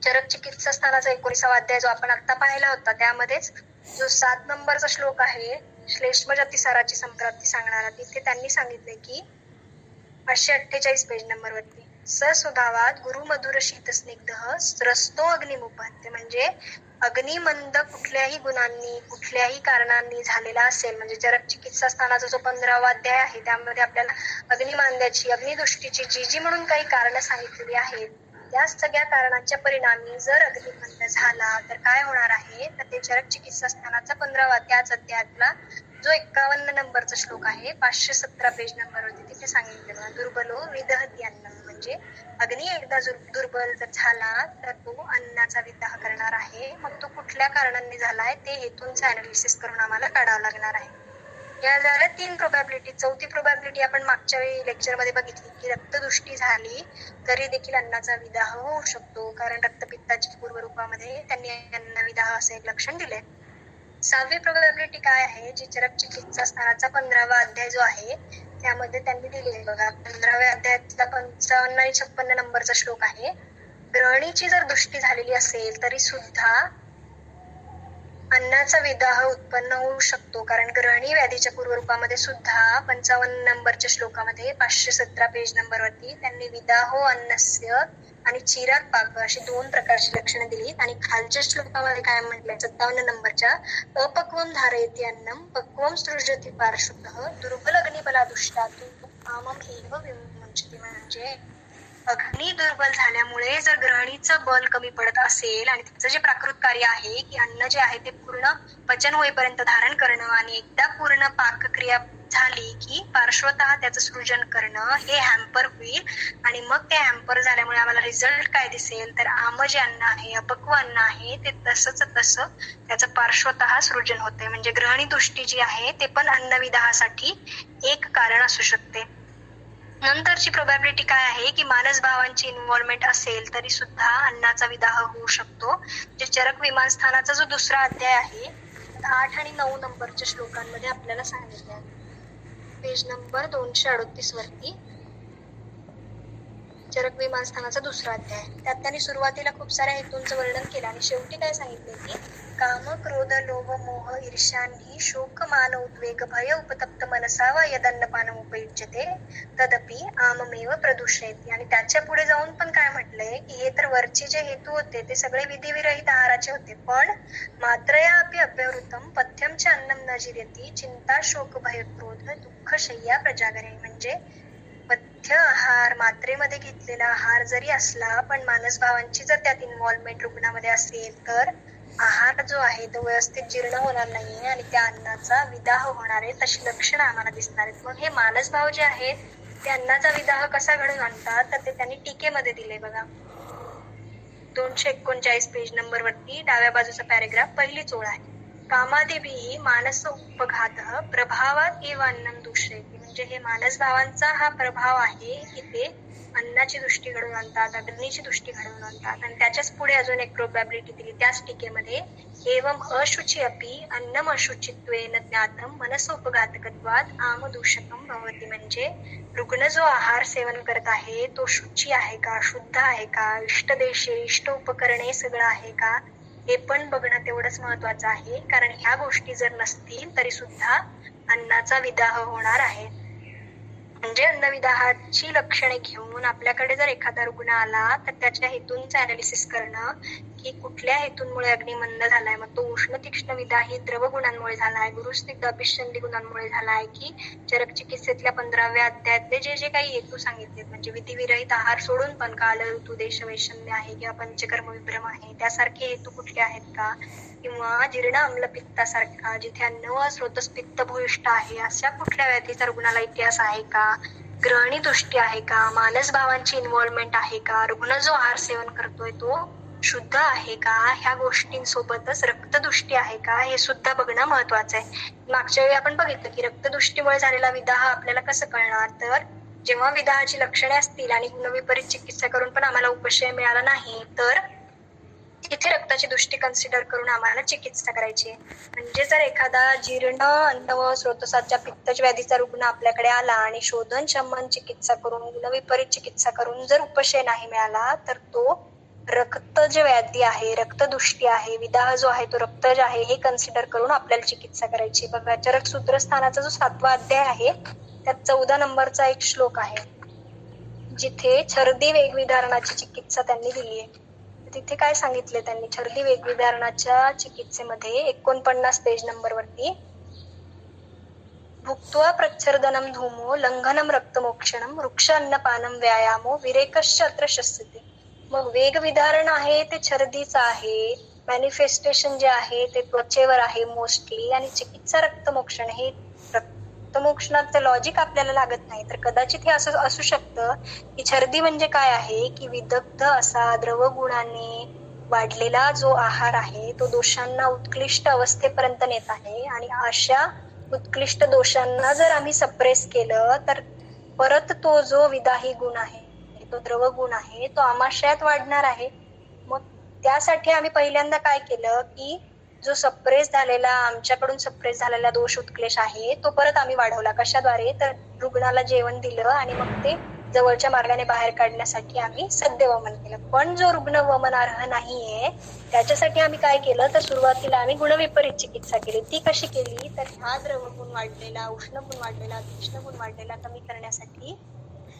Speaker 1: चरक चिकित्सा स्थानाचा 19वा अध्याय जो आपण आता पाहिला होता त्यामध्येच जो 7 नंबरचा श्लोक आहे श्लेष्मज अतिसाराची संप्राप्ती सांगणारा, तिथे त्यांनी सांगितले की 548 पेज नंबरवरती ससुधावात गुरु मधुर शीत स्निग्ध स्रस्तो अग्निमुपहत्य, म्हणजे अग्निमंद कुठल्याही गुणांनी कुठल्याही कारणांनी झालेला असेल, म्हणजे चरक चिकित्सा स्थानाचा जो 15वा अध्याय आहे त्यामध्ये आपल्याला अग्निमांद्याची अग्निदृष्टीची जी म्हणून काही कारण सांगितलेली आहेत, या सगळ्या कारणांच्या परिणामी जर अग्निमंद झाला तर काय होणार आहे, तर ते चरक चिकित्सा स्थानाचा 15वा त्याच अध्यायातला जो 51 नंबरचा श्लोक आहे 517 पेज नंबरवरती तिथे सांगितलेला दुर्बलो विदहती अन्नम, म्हणजे अग्नी एकदा दुर्बल जर झाला तर तो अन्नाचा विदाह करणार आहे. मग तो कुठल्या कारणांनी झालाय ते हेतूंचं अनालिसिस करून आम्हाला काढावं लागणार आहे. या झाल्या 3 प्रोबॅबिलिटी. चौथी प्रोबॅबिलिटी आपण मागच्या वेळी लेक्चरमध्ये बघितली की रक्तदुष्टी झाली तरी देखील अन्नाचा विदाह होऊ शकतो, कारण रक्तपित्ताच्या पूर्वरूपामध्ये त्यांनी अन्नविदाह असे एक लक्षण दिले. 6वी प्रोबॅबिलिटी काय आहे, जी चरक चिकित्सा स्थानाचा 15वा अध्याय जो आहे त्यामध्ये त्यांनी दिलेली बघा. 15व्या अध्यायातला 55 आणि 56 नंबरचा श्लोक आहे. ग्रहणीची जर दृष्टी झालेली असेल तरी सुद्धा अन्नाचा विदाह उत्पन्न होऊ शकतो, कारण ग्रहणी व्याधीच्या पूर्वरूपामध्ये सुद्धा 55 नंबरच्या श्लोकामध्ये 517 पेज नंबरवरती त्यांनी विदाहो अन्नस्य आणि चिरात पाक अशी 2 प्रकारची लक्षणे दिली. आणि खालच्या श्लोकामध्ये काय म्हटलंय 57 नंबरच्या अपक्वम धारयति अन्नम पक्वम सृजति पार्श्वतः दुर्बल अग्निबला दुष्टातु आमम एव विमुंचति, म्हणजे अग्नी दुर्बल झाल्यामुळे जर ग्रहणीचं बल कमी पडत असेल आणि त्याचं जे प्राकृत कार्य आहे की अन्न जे आहे ते पूर्ण पचन होईपर्यंत धारण करणं आणि एकदा पूर्ण पाकक्रिया झाली की पार्श्वतः त्याचं सृजन करणं हे हॅम्पर होईल. आणि मग ते हॅम्पर झाल्यामुळे आम्हाला रिझल्ट काय दिसेल, तर आम जे अन्न आहे अपक्व अन्न आहे ते तसंच तसं त्याचं पार्श्वतः सृजन होते. म्हणजे ग्रहणी दृष्टी जी आहे ते पण अन्नविदाहासाठी एक कारण असू शकते. नंतरची प्रोबॅबिलिटी काय आहे की मानस भावांची इन्व्हॉल्वमेंट असेल तरी सुद्धा अन्नाचा विदाह होऊ शकतो. जे चरक विमानस्थानाचा जो 2रा अध्याय आहे 8 आणि 9 नंबरच्या श्लोकांमध्ये आपल्याला सांगितलं आहे पेज नंबर 238 वरती चरक विमानस्थानाचा 2रा अध्याय. त्यात त्यांनी सुरुवातीला खूप साऱ्या हेतूंचं वर्णन केलं आणि शेवटी काय सांगितले की काम क्रोध लोभ मोह ईर्ष्याही शोक मान उद्वेग भय उपतप्त मनसा व यदन्नपानम उपयुज्यते तदपि आममेव प्रदूषयति. आणि त्याच्या पुढे जाऊन पण काय म्हटलंय की हे तर वरचे जे हेतू होते ते सगळे विधिविरहित आहाराचे होते, पण मात्र या अपि अव्यवृतम पथ्यम च अन्नम न जिर्यति चिंता शोक भय क्रोध दुःख शय्या प्रजागरे, म्हणजे पथ्य आहार मात्रेमध्ये घेतलेला आहार जरी असला पण मानस भावांची जर त्यात इन्व्हॉल्वमेंट रुग्णामध्ये असेल तर आहार जो आहे तो व्यवस्थित जीर्ण होणार नाहीये आणि त्या अन्नाचा विदाह होणार आहे, तशी लक्षणं आम्हाला दिसणार आहेत. मग हे मानस भाव जे आहेत ते अन्नाचा विदाह कसा घडून आणतात, तर ते त्यांनी टीकेमध्ये दिले बघा. 239 पेज नंबर वरती डाव्या बाजूचा पॅरेग्राफ पहिलीच ओळ आहे. कामादिभिः मानस उपघातः प्रभावात एव अन्नम दूषयति, म्हणजे हे मानस भावांचा हा प्रभाव आहे की ते अन्नाची दृष्टी घडवून आणतात, अग्नीची दृष्टी घडवून आणतात. आणि त्याच्याच पुढे अजून एक प्रोबॅबिलिटी दिली त्याच टीकेमध्ये एवं अशुची अपि अन्नम अशुचित्वेन ज्ञातम मनसोपघातकत्वात आमदूषकम भवति, म्हणजे रुग्ण जो आहार सेवन करत आहे तो शुची आहे का, शुद्ध आहे का, इष्ट देशे इष्ट उपकरणे सगळं आहे का हे पण बघणं तेवढंच महत्वाचं आहे, कारण ह्या गोष्टी जर नसतील तरी सुद्धा अन्नाचा विदाह होणार आहे. म्हणजे अन्नविदाहाची लक्षणे घेऊन आपल्याकडे जर एखादा रुग्ण आला तर त्याच्या हेतूंचं अनालिसिस करणं की कुठल्या हेतूंमुळे अग्निमंद झालाय, मग तो उष्ण तीक्ष्ण विदाही द्रव गुणांमुळे झालाय, गुरुस्निग्ध अभिषंदी गुणांमुळे झालाय, की चरक चिकित्सेतल्या 15व्या अध्यायातले जे जे काही हेतू सांगितलेत, म्हणजे विधिविरहित आहार सोडून पण काल ऋतू देश वैषम्य आहे किंवा पंचकर्म विभ्रम आहे त्यासारखे हेतू कुठले आहेत का, किंवा जीर्ण अम्ल पित्तासारखा जिथे अन्न व स्रोतस पित्त भूयिष्ठ आहे अशा कुठल्या व्याधीचा रुग्णाला इतिहास आहे का, ग्रहणी दृष्टी आहे का, मानस भावांची इन्व्हॉल्वमेंट आहे का, रुग्ण जो आहार सेवन करतोय तो शुद्ध आहे का, ह्या गोष्टींसोबतच रक्तदृष्टी आहे का हे सुद्धा बघणं महत्वाचं आहे. मागच्या वेळी आपण बघितलं की रक्तदृष्टीमुळे झालेला विदाह आपल्याला कसं कळणार, तर जेव्हा विदाहाची लक्षणे असतील आणि विपरीत चिकित्सा करून पण आम्हाला उपशय मिळाला नाही तर तिथे रक्ताची दृष्टी कन्सिडर करून आम्हाला चिकित्सा करायची आहे. म्हणजे जर एखादा जीर्ण अन्न व स्रोतसाच्या पित्तज व्याधीचा रुग्ण आपल्याकडे आला आणि शोधन शमन चिकित्सा करून विपरीत चिकित्सा करून जर उपशय नाही मिळाला तर तो रक्त जे व्याधी आहे, रक्तदुष्टी आहे, विदाह जो आहे तो रक्तज आहे हे कन्सिडर करून आपल्याला चिकित्सा करायची. बघा चरक सूत्रस्थानाचा जो 7वा अध्याय आहे त्यात 14 नंबरचा एक श्लोक आहे जिथे छर्दी वेगविधारणाची चिकित्सा त्यांनी दिली आहे. तिथे काय सांगितले त्यांनी छर्दी वेगविधारणाच्या चिकित्सेमध्ये 49 पेज नंबरवरती भुक्त्वा प्रच्छर्दनं धूमो लंघनं रक्तमोक्षणं वृक्ष अन्नपानं व्यायामो विरेकश्च अत्र शस्यते. मग वेगविधारण आहे ते छर्दीचं आहे, मॅनिफेस्टेशन जे आहे ते त्वचेवर आहे मोस्टली, आणि चिकित्सा रक्तमोक्षण हे रक्तमोक्षणाचं लॉजिक आपल्याला लागत नाही. तर कदाचित हे असं असू शकतं की छर्दी म्हणजे काय आहे की विदग्ध असा द्रवगुणाने वाढलेला जो आहार आहे तो दोषांना उत्कृष्ट अवस्थेपर्यंत नेत आहे, आणि अशा उत्कृष्ट दोषांना जर आम्ही सप्रेस केलं तर परत तो जो विदाही गुण आहे, तो द्रव गुण आहे, तो आमाशयात वाढणार आहे. मग त्यासाठी आम्ही पहिल्यांदा काय केलं की जो सप्रेस झालेला, आमच्याकडून सप्रेस झालेला दोष उत्क्लेश आहे तो परत आम्ही वाढवला. कशाद्वारे? तर रुग्णाला जेवण दिलं आणि मग ते जवळच्या मार्गाने बाहेर काढण्यासाठी आम्ही सद्य वमन केलं. पण जो रुग्ण वमनार्ह नाहीये त्याच्यासाठी आम्ही काय केलं तर सुरुवातीला आम्ही गुणविपरीत चिकित्सा केली. ती कशी केली तर हा द्रवगुण वाढलेला, उष्णगुण वाढलेला, तीक्ष्णगुण वाढलेला कमी करण्यासाठी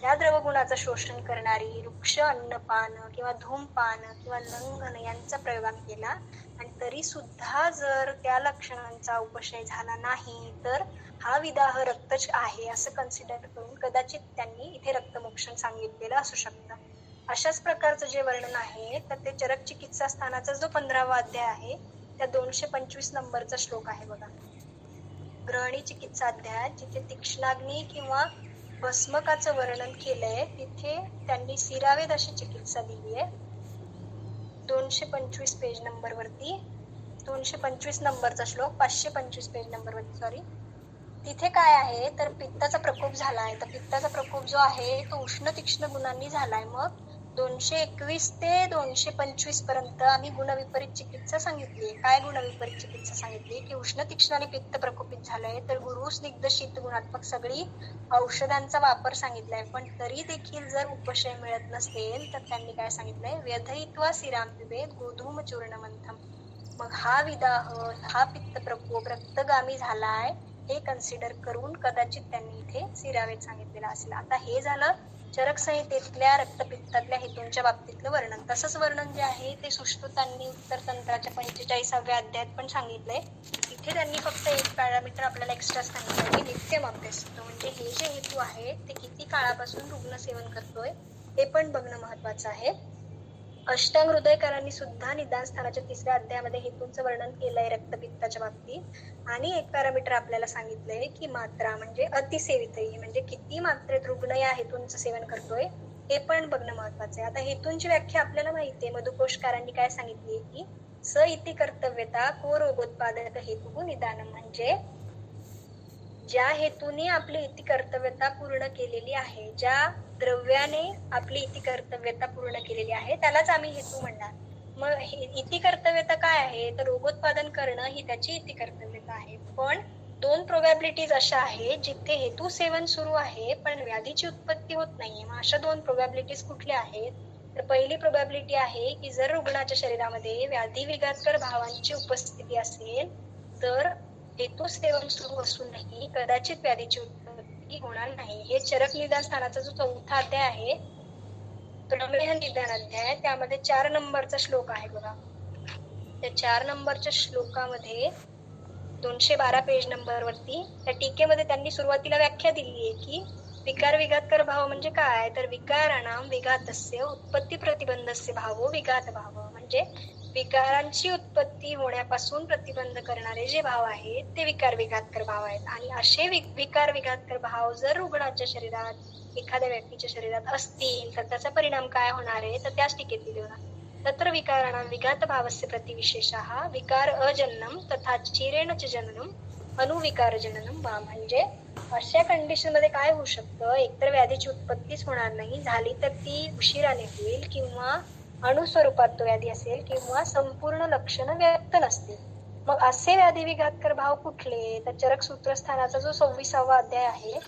Speaker 1: या द्रवगुणाचं शोषण करणारी वृक्ष अन्नपान किंवा धूमपान किंवा लंघन यांचा प्रयोग आम्ही केला. आणि तरी सुद्धा जर त्या लक्षणांचा उपशय झाला नाही तर हा विदाह रक्तच आहे असं कन्सिडर करून कदाचित त्यांनी इथे रक्तमोक्षण सांगितलेलं असू शकतं. अशाच प्रकारचं जे वर्णन आहे तर ते चरक चिकित्सा स्थानाचा जो 15वा अध्याय आहे त्या 225 नंबरचा श्लोक आहे बघा. ग्रहणी चिकित्सा अध्याय जिथे तीक्ष्णाग्नी किंवा भस्मकाचं वर्णन केलंय तिथे त्यांनी सिरावेद अशी चिकित्सा दिली आहे. 225 पेज नंबरवरती 225 नंबरचा श्लोक 525 पेज नंबरवरती सॉरी. तिथे काय आहे तर पित्ताचा प्रकोप झालाय. तर पित्ताचा प्रकोप जो आहे तो उष्ण तीक्ष्ण गुणांनी झालाय. मग 221 ते 225 पर्यंत आम्ही गुणविपरीत चिकित्सा सांगितली. काय गुणविपरीत चिकित्सा सांगितली की उष्ण तीक्ष्ण आणि पित्त प्रकोपित झालंय तर गुरु स्निग्ध शीत गुणात्मक सगळी औषधांचा वापर सांगितलाय. पण तरी देखील जर उपशय मिळत नसेल तर त्यांनी काय सांगितलंय व्यधयित्वा सिराम पिबेत गोधूम चूर्ण मंथम. मग हा विदाह, हा पित्त प्रकोप रक्तगामी झालाय हे कन्सिडर करून कदाचित त्यांनी इथे सिरावेद सांगितलेला असेल. आता हे झालं चरक संहितेतल्या रक्तपित्तातल्या हेतूंच्या बाबतीतलं वर्णन. तसंच वर्णन जे आहे ते सुश्रुतांनी उत्तर तंत्राच्या 45व्या अध्यायात पण सांगितलंय. इथे त्यांनी फक्त एक पॅरामीटर आपल्याला एक्स्ट्रा सांगितलं की नित्यम अभ्यास, म्हणजे हे जे हेतू आहे ते किती काळापासून रुग्ण सेवन करतोय हे पण बघणं महत्वाचं आहे. अष्टांग हृदयकारांनी सुद्धा निदान स्थानाच्या 3ऱ्या अध्यायामध्ये हेतूंचं वर्णन केलंय रक्तपित्ताच्या बाबतीत. आणि एक पॅरामीटर आपल्याला सांगितलंय की मात्रा म्हणजे अतिसेवितही, म्हणजे किती मात्रेत रुग्ण या हेतूंचं सेवन करतोय हे पण बघणं महत्वाचं आहे. आता हेतूंची व्याख्या आपल्याला माहितीये. मधुकोशकारांनी काय सांगितली की स इति कर्तव्यता को रोगोत्पादक हेतू निदान, म्हणजे ज्या हेतूने आपली इति कर्तव्यता पूर्ण केलेली आहे, ज्या द्रव्याने आपली इति कर्तव्यता पूर्ण केलेली आहे त्यालाच आम्ही हेतू म्हणणार. मग इति कर्तव्यता काय आहे तर रोगोत्पादन करणं ही त्याची इति कर्तव्यता आहे. पण 2 प्रोबॅबिलिटीज अशा आहेत जिथे हेतू सेवन सुरू आहे पण व्याधीची उत्पत्ती होत नाहीये. मग अशा 2 प्रोबॅबिलिटीज कुठल्या आहेत तर पहिली प्रोबॅबिलिटी आहे की जर रुग्णाच्या शरीरामध्ये व्याधी विघातकर भावांची उपस्थिती असेल तर हेतू सेवन सुरू असूनही कदाचित व्याधीची उत्पत्ती होणार नाही. हे चरक निदान स्थानाचा जो 4था अध्याय आहे प्रमेह निदान अध्याय त्यामध्ये 4 नंबरचा श्लोक आहे बघा. त्या 4 नंबरच्या श्लोकामध्ये 212 पेज नंबरवरती त्या टीकेमध्ये त्यांनी सुरुवातीला व्याख्या दिली आहे की विकार विघातकर भाव म्हणजे काय तर विकाराणाम विघातस्य उत्पत्ती प्रतिबंधस्य भावो विघात भाव, म्हणजे विकारांची उत्पत्ती होण्यापासून प्रतिबंध करणारे जे भाव आहेत ते विकार विघातकर भाव आहेत. आणि असे विकार विघातकर भाव जर रुग्णाच्या शरीरात एखाद्या व्यक्तीच्या शरीरात असतील तर त्याचा परिणाम काय होणार आहे तर त्याच टीकेत दिले होणार. तत्र विकाराणां विघात भावस्य प्रतिविशेषः विकार अजन्नम तथा चिरेण च जननम अनुविकार जननम वा, म्हणजे अशा कंडिशन मध्ये काय होऊ शकतं एकतर व्याधीची उत्पत्तीच होणार नाही, झाली तर ती उशिराने होईल किंवा अणुस्वरूपात तो व्याधी असेल किंवा संपूर्ण लक्षणं व्यक्त नसतील. मग असे व्याधी विघातकर भाव कुठले तर चरक सूत्रस्थानाचा जो 26वा अध्याय आहे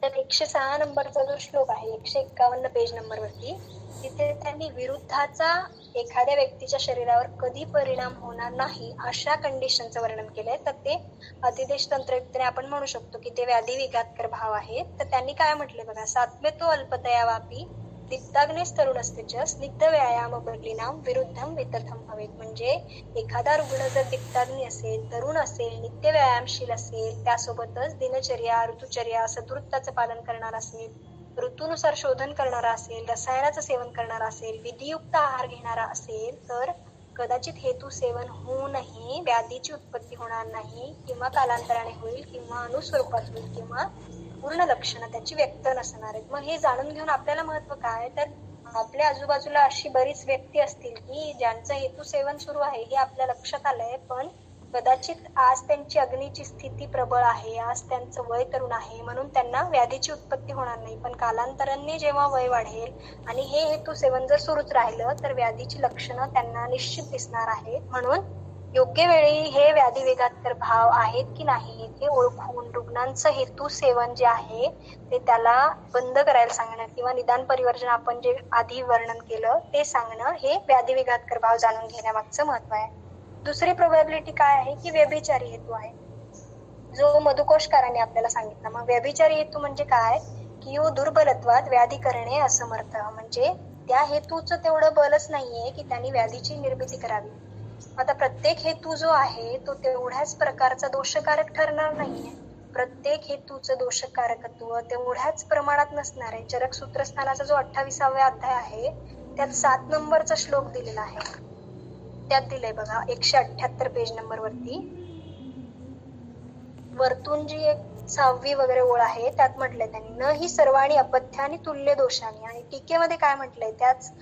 Speaker 1: तर 106 नंबरचा जो श्लोक आहे 151 पेज नंबरवरती, तिथे त्यांनी विरुद्धाचा एखाद्या व्यक्तीच्या शरीरावर कधी परिणाम होणार नाही अशा कंडिशनचं वर्णन केलंय. तर ते अतिदेश तंत्रयुक्तने आपण म्हणू शकतो की ते व्याधी विघातकर भाव आहेत. तर त्यांनी काय म्हटले बघा, सात्वे तो अल्पतया वापी दीप्ताग्नेस तरुणस्ते च स्निग्ध व्यायाम बलिनाम विरुद्धम वितथम भवेत. म्हणजे एखादा रुग्ण जर दीप्ताग्नी असेल, तरुण असेल, नित्य व्यायामशील असेल, त्यासोबतच दिनचर्या, ऋतुचर्या, सदृत्ताचं पालन करणार असेल, ऋतूनुसार शोधन करणारा असेल, रसायनाचं सेवन करणारा असेल, विधियुक्त आहार घेणारा असेल, तर कदाचित हेतू सेवन होऊनही व्याधीची उत्पत्ती होणार नाही, किंवा कालांतराने होईल, किंवा अनुस्वरूपात होईल, किंवा पूर्ण लक्षणं त्याची व्यक्त नसणार आहेत. मग हे जाणून घेऊन आपल्याला महत्व काय, तर आपल्या आजूबाजूला अशी बरीच व्यक्ती असतील की ज्यांचं हेतू सेवन सुरू आहे हे आपल्या लक्षात आलंय, पण कदाचित आज त्यांची अग्नीची स्थिती प्रबळ आहे, आज त्यांचं वय तरुण आहे, म्हणून त्यांना व्याधीची उत्पत्ती होणार नाही. पण कालांतराने जेव्हा वय वाढेल आणि हे हेतू सेवन जर सुरूच राहिलं तर व्याधीची लक्षणं त्यांना निश्चित दिसणार आहेत. म्हणून योग्य वेळी हे व्याधी विघातकर भाव आहेत की नाही हे ओळखून रुग्णांचं हेतू सेवन जे आहे ते त्याला बंद करायला सांगणं, किंवा निदान परिवर्जन आपण जे आधी वर्णन केलं ते सांगणं, हे व्याधी विघातकर भाव जाणून घेण्यामागचं महत्व आहे. दुसरी प्रोबॅबिलिटी काय आहे की व्यभिचारी हेतू आहे, जो मधुकोशकाराने आपल्याला सांगितला. मग व्यभिचारी हेतू म्हणजे काय की यो दुर्बलत्वात व्याधी करणे असमर्थ, म्हणजे त्या हेतूचं तेवढं बलच नाहीये की त्यांनी व्याधीची निर्मिती करावी. आता प्रत्येक हेतू जो आहे तो तेवढ्याच प्रकारचा दोषकारक ठरणार नाहीये. प्रत्येक हेतूचं दोषकारकत्व तेवढ्याच प्रमाणात नसणार आहे. चरक सूत्रस्थानाचा जो 28वा अध्याय आहे त्यात 7 नंबरचा श्लोक दिलेला आहे. त्यात दिलंय बघा 178 पेज नंबरवरती, वरतून जी एक 6वी वगैरे ओळ आहे त्यात म्हटलंय त्यांनी, न ही सर्वाणी अपथ्यानी तुल्य दोषानी. आणि टीकेमध्ये काय म्हटलंय, त्याच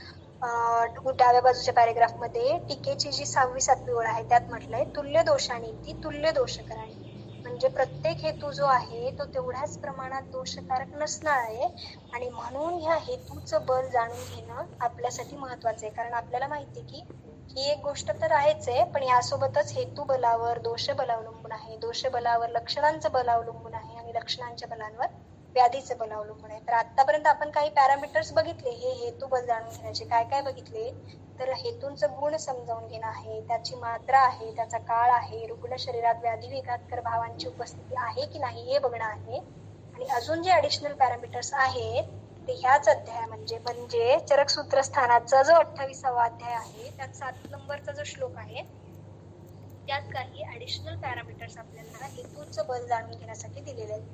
Speaker 1: डाव्या बाजूच्या पॅरेग्राफ मध्ये टीकेची जी 6वी 7वी ओळ आहे त्यात म्हटलंय तुल्य दोषानी ती तुल्य दोषकराणी. म्हणजे प्रत्येक हेतू जो आहे तो तेवढ्याच प्रमाणात दोषकारक नसणार आहे, आणि म्हणून ह्या हेतूचं बल जाणून घेणं आपल्यासाठी महत्वाचं आहे. कारण आपल्याला माहिती की ही एक गोष्ट तर आहेच आहे, पण यासोबतच हेतू बलावर दोष बल अवलंबून आहे, दोष बलावर लक्षणांचं बल अवलंबून आहे, आणि लक्षणांच्या बलांवर व्याधीचं बल अवलंबून आहे. तर आतापर्यंत आपण काही पॅरामीटर्स बघितले हे हेतू बल जाणून घेण्याचे. काय काय बघितले, तर हेतूंचं गुण समजावून घेणं आहे, त्याची मात्रा आहे, त्याचा काळ आहे, रुग्ण शरीरात व्याधी विघातकर भावांची उपस्थिती आहे की नाही हे बघणं आहे. आणि अजून जे ऍडिशनल पॅरामीटर्स आहेत ते ह्याच अध्याय म्हणजे चरक सूत्रस्थानाचा जो 28वा अध्याय आहे त्यात 7 नंबरचा जो श्लोक आहे त्यात काही ऍडिशनल पॅरामीटर्स आपल्याला हेतूचं बल जाणून घेण्यासाठी दिलेले आहेत.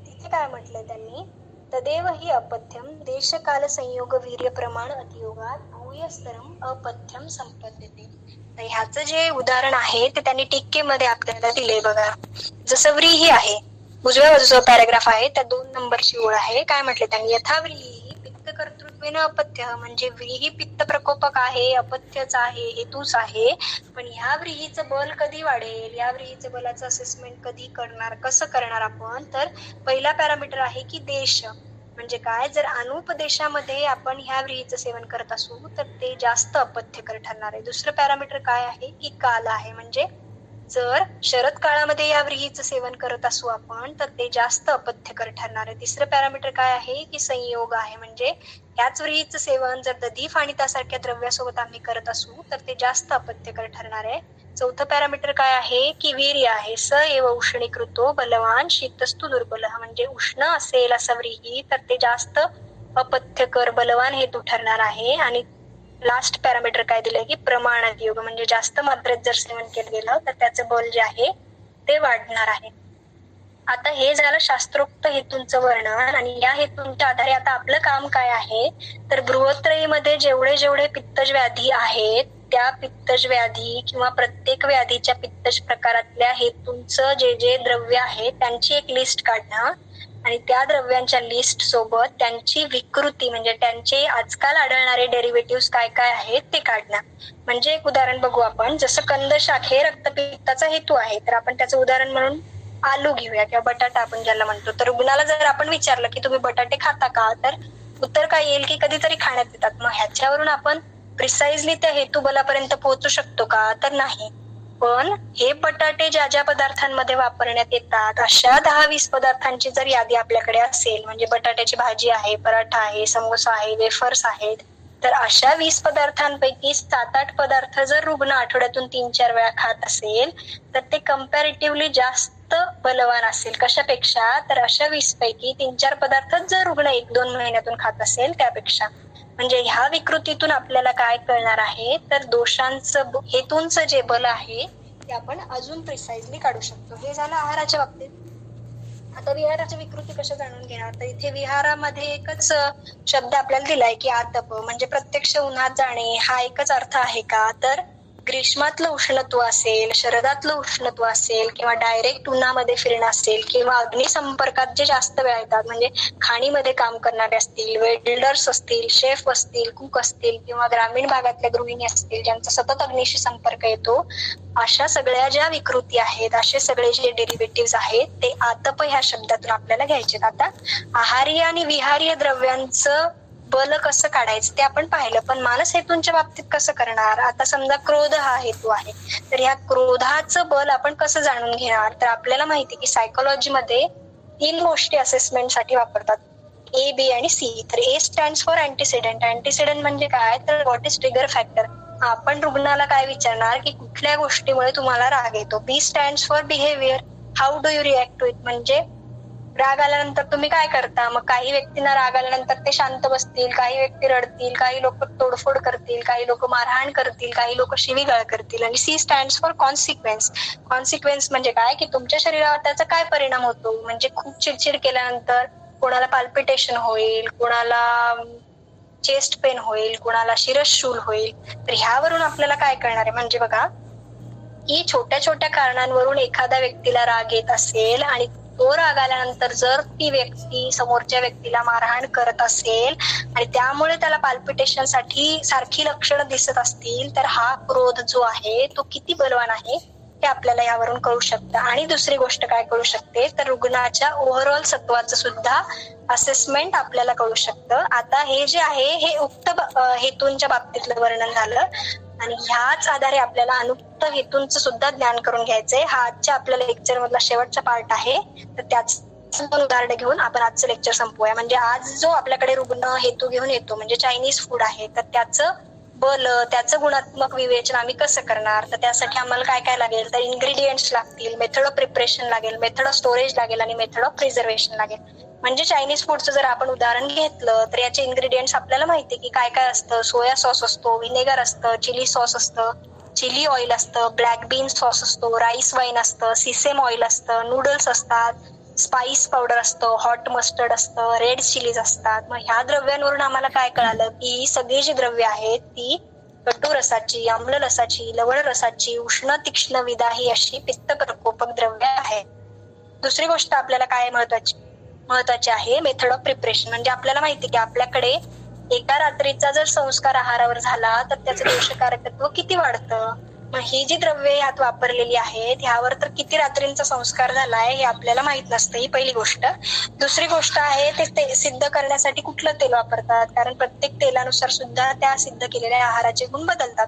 Speaker 1: तिथे काय म्हटलंय त्यांनी, तदेव ही अपथ्यम देशकाल संयोग वीर्य प्रमाण अतियोगात भूयस्तरम अपथ्यम संपद्यते. तर ह्याचं जे उदाहरण आहे ते त्यांनी टीकेमध्ये आपल्याला दिले बघा. जसं व्रीही आहे, उजव्या बाजूचा पॅराग्राफ आहे त्या 2 नंबरची ओळ आहे. काय म्हटले त्यांनी, यथाव्रीही पित्त कर्तृत्वेन अपथ्य, म्हणजे व्रीही पित्त प्रकोपक आहे, अपथ्यच आहे, हेतूच आहे. पण ह्या व्रीहीचं बल कधी वाढेल, या व्रीहीचं बलाचं असेसमेंट कधी करणार, कसं करणार आपण, तर पहिला पॅरामीटर आहे की देश. म्हणजे काय, जर अनुपदेशामध्ये आपण ह्या व्रीहीचं सेवन करत असू तर ते जास्त अपथ्यकर ठरणार आहे. दुसरं पॅरामीटर काय आहे की काल आहे, म्हणजे जर शरद काळामध्ये या व्रीहीचं सेवन करत असू आपण तर ते जास्त अपथ्यकर ठरणार आहे. तिसरं पॅरामीटर काय आहे की संयोग आहे, म्हणजे याच व्रीहीचं सेवन जर दधीफ आणि त्यासारख्या द्रव्यासोबत आम्ही करत असू तर ते जास्त अपथ्यकर ठरणार आहे. चौथं पॅरामीटर काय आहे की वीर्य आहे, स एव उष्णीकृतो बलवान शीतस्तु दुर्बल, म्हणजे उष्ण असेल असं व्रीही तर ते जास्त अपथ्यकर बलवान हेतू ठरणार आहे. आणि लास्ट पॅरामीटर काय दिलंय की प्रमाणात योग, म्हणजे जास्त मात्रेत जर सेवन केलं गेलं तर त्याचं बल जे आहे ते वाढणार आहे. आता हे झालं शास्त्रोक्त हेतूंचं वर्णन, आणि या हेतूंच्या आधारे आता आपलं काम काय आहे, तर बृहत्रयीमध्ये जेवढे जेवढे पित्तज व्याधी आहेत त्या पित्तज व्याधी किंवा प्रत्येक व्याधीच्या पित्तज प्रकारातल्या हेतूंचं जे जे द्रव्य आहे त्यांची एक लिस्ट काढणं, आणि त्या द्रव्यांच्या लिस्ट सोबत त्यांची विकृती म्हणजे त्यांचे आजकाल आढळणारे डेरिव्हेटिव्ह काय काय आहेत ते काढणं. म्हणजे एक उदाहरण बघू आपण, जसं कंदशाक हे रक्तपित्ताचा हेतू आहे तर आपण त्याचं उदाहरण म्हणून आलू घेऊया किंवा बटाटा आपण ज्याला म्हणतो. तर रुग्णाला जर आपण विचारलं की तुम्ही बटाटे खाता का, तर उत्तर काय येईल की कधीतरी खाण्यात येतात. मग ह्याच्यावरून आपण प्रिसाइजली त्या हेतू बलापर्यंत पोहोचू शकतो का, तर नाही. पण हे बटाटे ज्या ज्या पदार्थांमध्ये वापरण्यात येतात अशा 10-20 पदार्थांची जर यादी आपल्याकडे असेल, म्हणजे बटाट्याची भाजी आहे, पराठा आहे, समोसा आहे, वेफर्स आहेत, तर अशा 20 पदार्थांपैकी 7-8 पदार्थ जर रुग्ण आठवड्यातून 3-4 वेळा खात असेल तर ते कम्पॅरेटिव्हली जास्त बलवान असेल. कशापेक्षा? तर अशा 20 पैकी 3-4 पदार्थ जर रुग्ण 1-2 महिन्यातून खात असेल त्यापेक्षा. म्हणजे ह्या विकृतीतून आपल्याला काय कळणार आहे, तर दोषांचं हेतूंचं जे बल आहे ते आपण अजून प्रिसाइजली काढू शकतो. हे झालं आहाराच्या बाबतीत. आता विहाराची विकृती कशा जाणून घेणार, तर इथे विहारामध्ये एकच शब्द आपल्याला दिलाय की आतप, म्हणजे प्रत्यक्ष उन्हात जाणे हा एकच अर्थ आहे का, तर ग्रीष्मातलं उष्णत्व असेल, शरदातलं उष्णत्व असेल, किंवा डायरेक्ट उन्हामध्ये फिरणं असेल, किंवा अग्निसंपर्कात जे जास्त वेळा येतात, म्हणजे खाणीमध्ये काम करणारे असतील, वेल्डर्स असतील, शेफ असतील, कुक असतील, किंवा ग्रामीण भागातल्या गृहिणी असतील ज्यांचा सतत अग्नीशी संपर्क येतो, अशा सगळ्या ज्या विकृती आहेत, असे सगळे जे डेरिव्हेटिव्ह आहेत ते आतप ह्या शब्दातून आपल्याला घ्यायचे. आता आहारीय आणि विहारीय द्रव्यांचं बल कसं काढायचं ते आपण पाहिलं, पण मानस हेतूंच्या बाबतीत कसं करणार? आता समजा क्रोध हा हेतू आहे, तर ह्या क्रोधाचं बल आपण कसं जाणून घेणार? तर आपल्याला माहिती की सायकोलॉजीमध्ये 3 गोष्टी असेसमेंटसाठी वापरतात, ए, बी आणि सी. तर ए स्टँड्स फॉर अँटीसिडंट. अँटीसिडंट म्हणजे काय, तर व्हॉट इज ट्रिगर फॅक्टर. आपण रुग्णाला काय विचारणार की कुठल्या गोष्टीमुळे तुम्हाला राग येतो. B stands for behaviour. How do you react to it, म्हणजे राग आल्यानंतर तुम्ही काय करता. मग काही व्यक्तींना राग आल्यानंतर ते शांत बसतील, काही व्यक्ती रडतील, काही लोक तोडफोड करतील, काही लोक मारहाण करतील, काही लोक शिवीगाळ करतील. आणि C stands for consequence. Consequence म्हणजे काय की तुमच्या शरीरावर त्याचा काय परिणाम होतो. म्हणजे खूप चिडचिड केल्यानंतर कोणाला पाल्पिटेशन होईल, कोणाला चेस्ट पेन होईल, कोणाला शिरशूल होईल. तर ह्यावरून आपल्याला काय कळणार आहे, म्हणजे बघा की छोट्या छोट्या कारणांवरून एखाद्या व्यक्तीला राग येत असेल आणि तो राग आल्यानंतर जर ती व्यक्ती समोरच्या व्यक्तीला मारहाण करत असेल आणि त्यामुळे त्याला पाल्पिटेशन साठी सारखी लक्षणं दिसत असतील, तर हा क्रोध जो आहे तो किती बलवान आहे हे आपल्याला यावरून कळू शकतं. आणि दुसरी गोष्ट काय कळू शकते, तर रुग्णाच्या ओव्हरऑल सत्वाचं सुद्धा असेसमेंट आपल्याला कळू शकतं. आता हे जे आहे हे उक्त हेतूंच्या बाबतीतलं वर्णन झालं, आणि ह्याच आधारे आपल्याला अनुक्त हेतूंचं सुद्धा ज्ञान करून घ्यायचंय. हा आजच्या आपल्या लेक्चर मधला शेवटचा पार्ट आहे, तर त्याच उदाहरण घेऊन आपण आजचं लेक्चर संपवूया. म्हणजे आज जो आपल्याकडे रुग्ण हेतू घेऊन येतो म्हणजे चायनीज फूड आहे, तर त्याचं बल, त्याचं गुणात्मक विवेचन आम्ही कसं करणार, तर त्यासाठी आम्हाला काय काय लागेल, तर इन्ग्रेडियंट्स लागतील, मेथड ऑफ प्रिपरेशन लागेल, मेथड ऑफ स्टोरेज लागेल आणि मेथड ऑफ प्रिझर्वेशन लागेल. म्हणजे चायनीज फूडचं जर आपण उदाहरण घेतलं तर याचे इन्ग्रेडियंट्स आपल्याला माहिती की काय काय असतं. सोया सॉस असतो, व्हिनेगर असतं, चिली सॉस असतं, चिली ऑइल असतं, ब्लॅक बीन सॉस असतो, राईस वाईन असतं, सिसेम ऑइल असतं, नूडल्स असतात, स्पाइस पावडर असतं, हॉट मस्टर्ड असतं, रेड चिलीज असतात. मग ह्या द्रव्यांवरून आम्हाला काय कळालं की ही सगळी जी द्रव्य आहेत ती कटू रसाची, आम्ल रसाची, लवण रसाची, उष्ण तीक्ष्ण विदाही अशी पित्त प्रकोपक द्रव्य आहेत. दुसरी गोष्ट आपल्याला काय महत्वाची आहे, मेथड ऑफ प्रिपरेशन. म्हणजे आपल्याला माहिती की आपल्याकडे एका रात्रीचा जर संस्कार आहारावर झाला तर त्याचं दोषकारकत्व किती वाढतं. मग ही जी द्रव्ये यात वापरलेली आहेत ह्यावर तर किती रात्रींचा संस्कार झालाय हे आपल्याला माहित नसतं, ही पहिली गोष्ट. दुसरी गोष्ट आहे ते सिद्ध करण्यासाठी कुठलं तेल वापरतात, कारण प्रत्येक तेलानुसार सुद्धा त्या सिद्ध केलेल्या आहाराचे गुण बदलतात.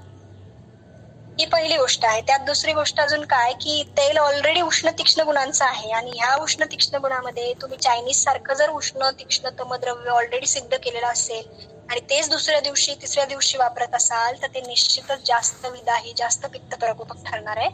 Speaker 1: ही पहिली गोष्ट आहे. त्यात दुसरी गोष्ट अजून काय की तेल ऑलरेडी उष्ण तीक्ष्ण गुणांचं आहे, आणि ह्या उष्ण तीक्ष्ण गुणामध्ये तुम्ही चायनीज सारखं जर उष्ण तीक्ष्ण तमद्रव्य ऑलरेडी सिद्ध केलेलं असेल आणि तेच दुसऱ्या दिवशी तिसऱ्या दिवशी वापरत असाल तर ते निश्चितच जास्त विदाही, जास्त पित्त प्रकोपक ठरणार आहे.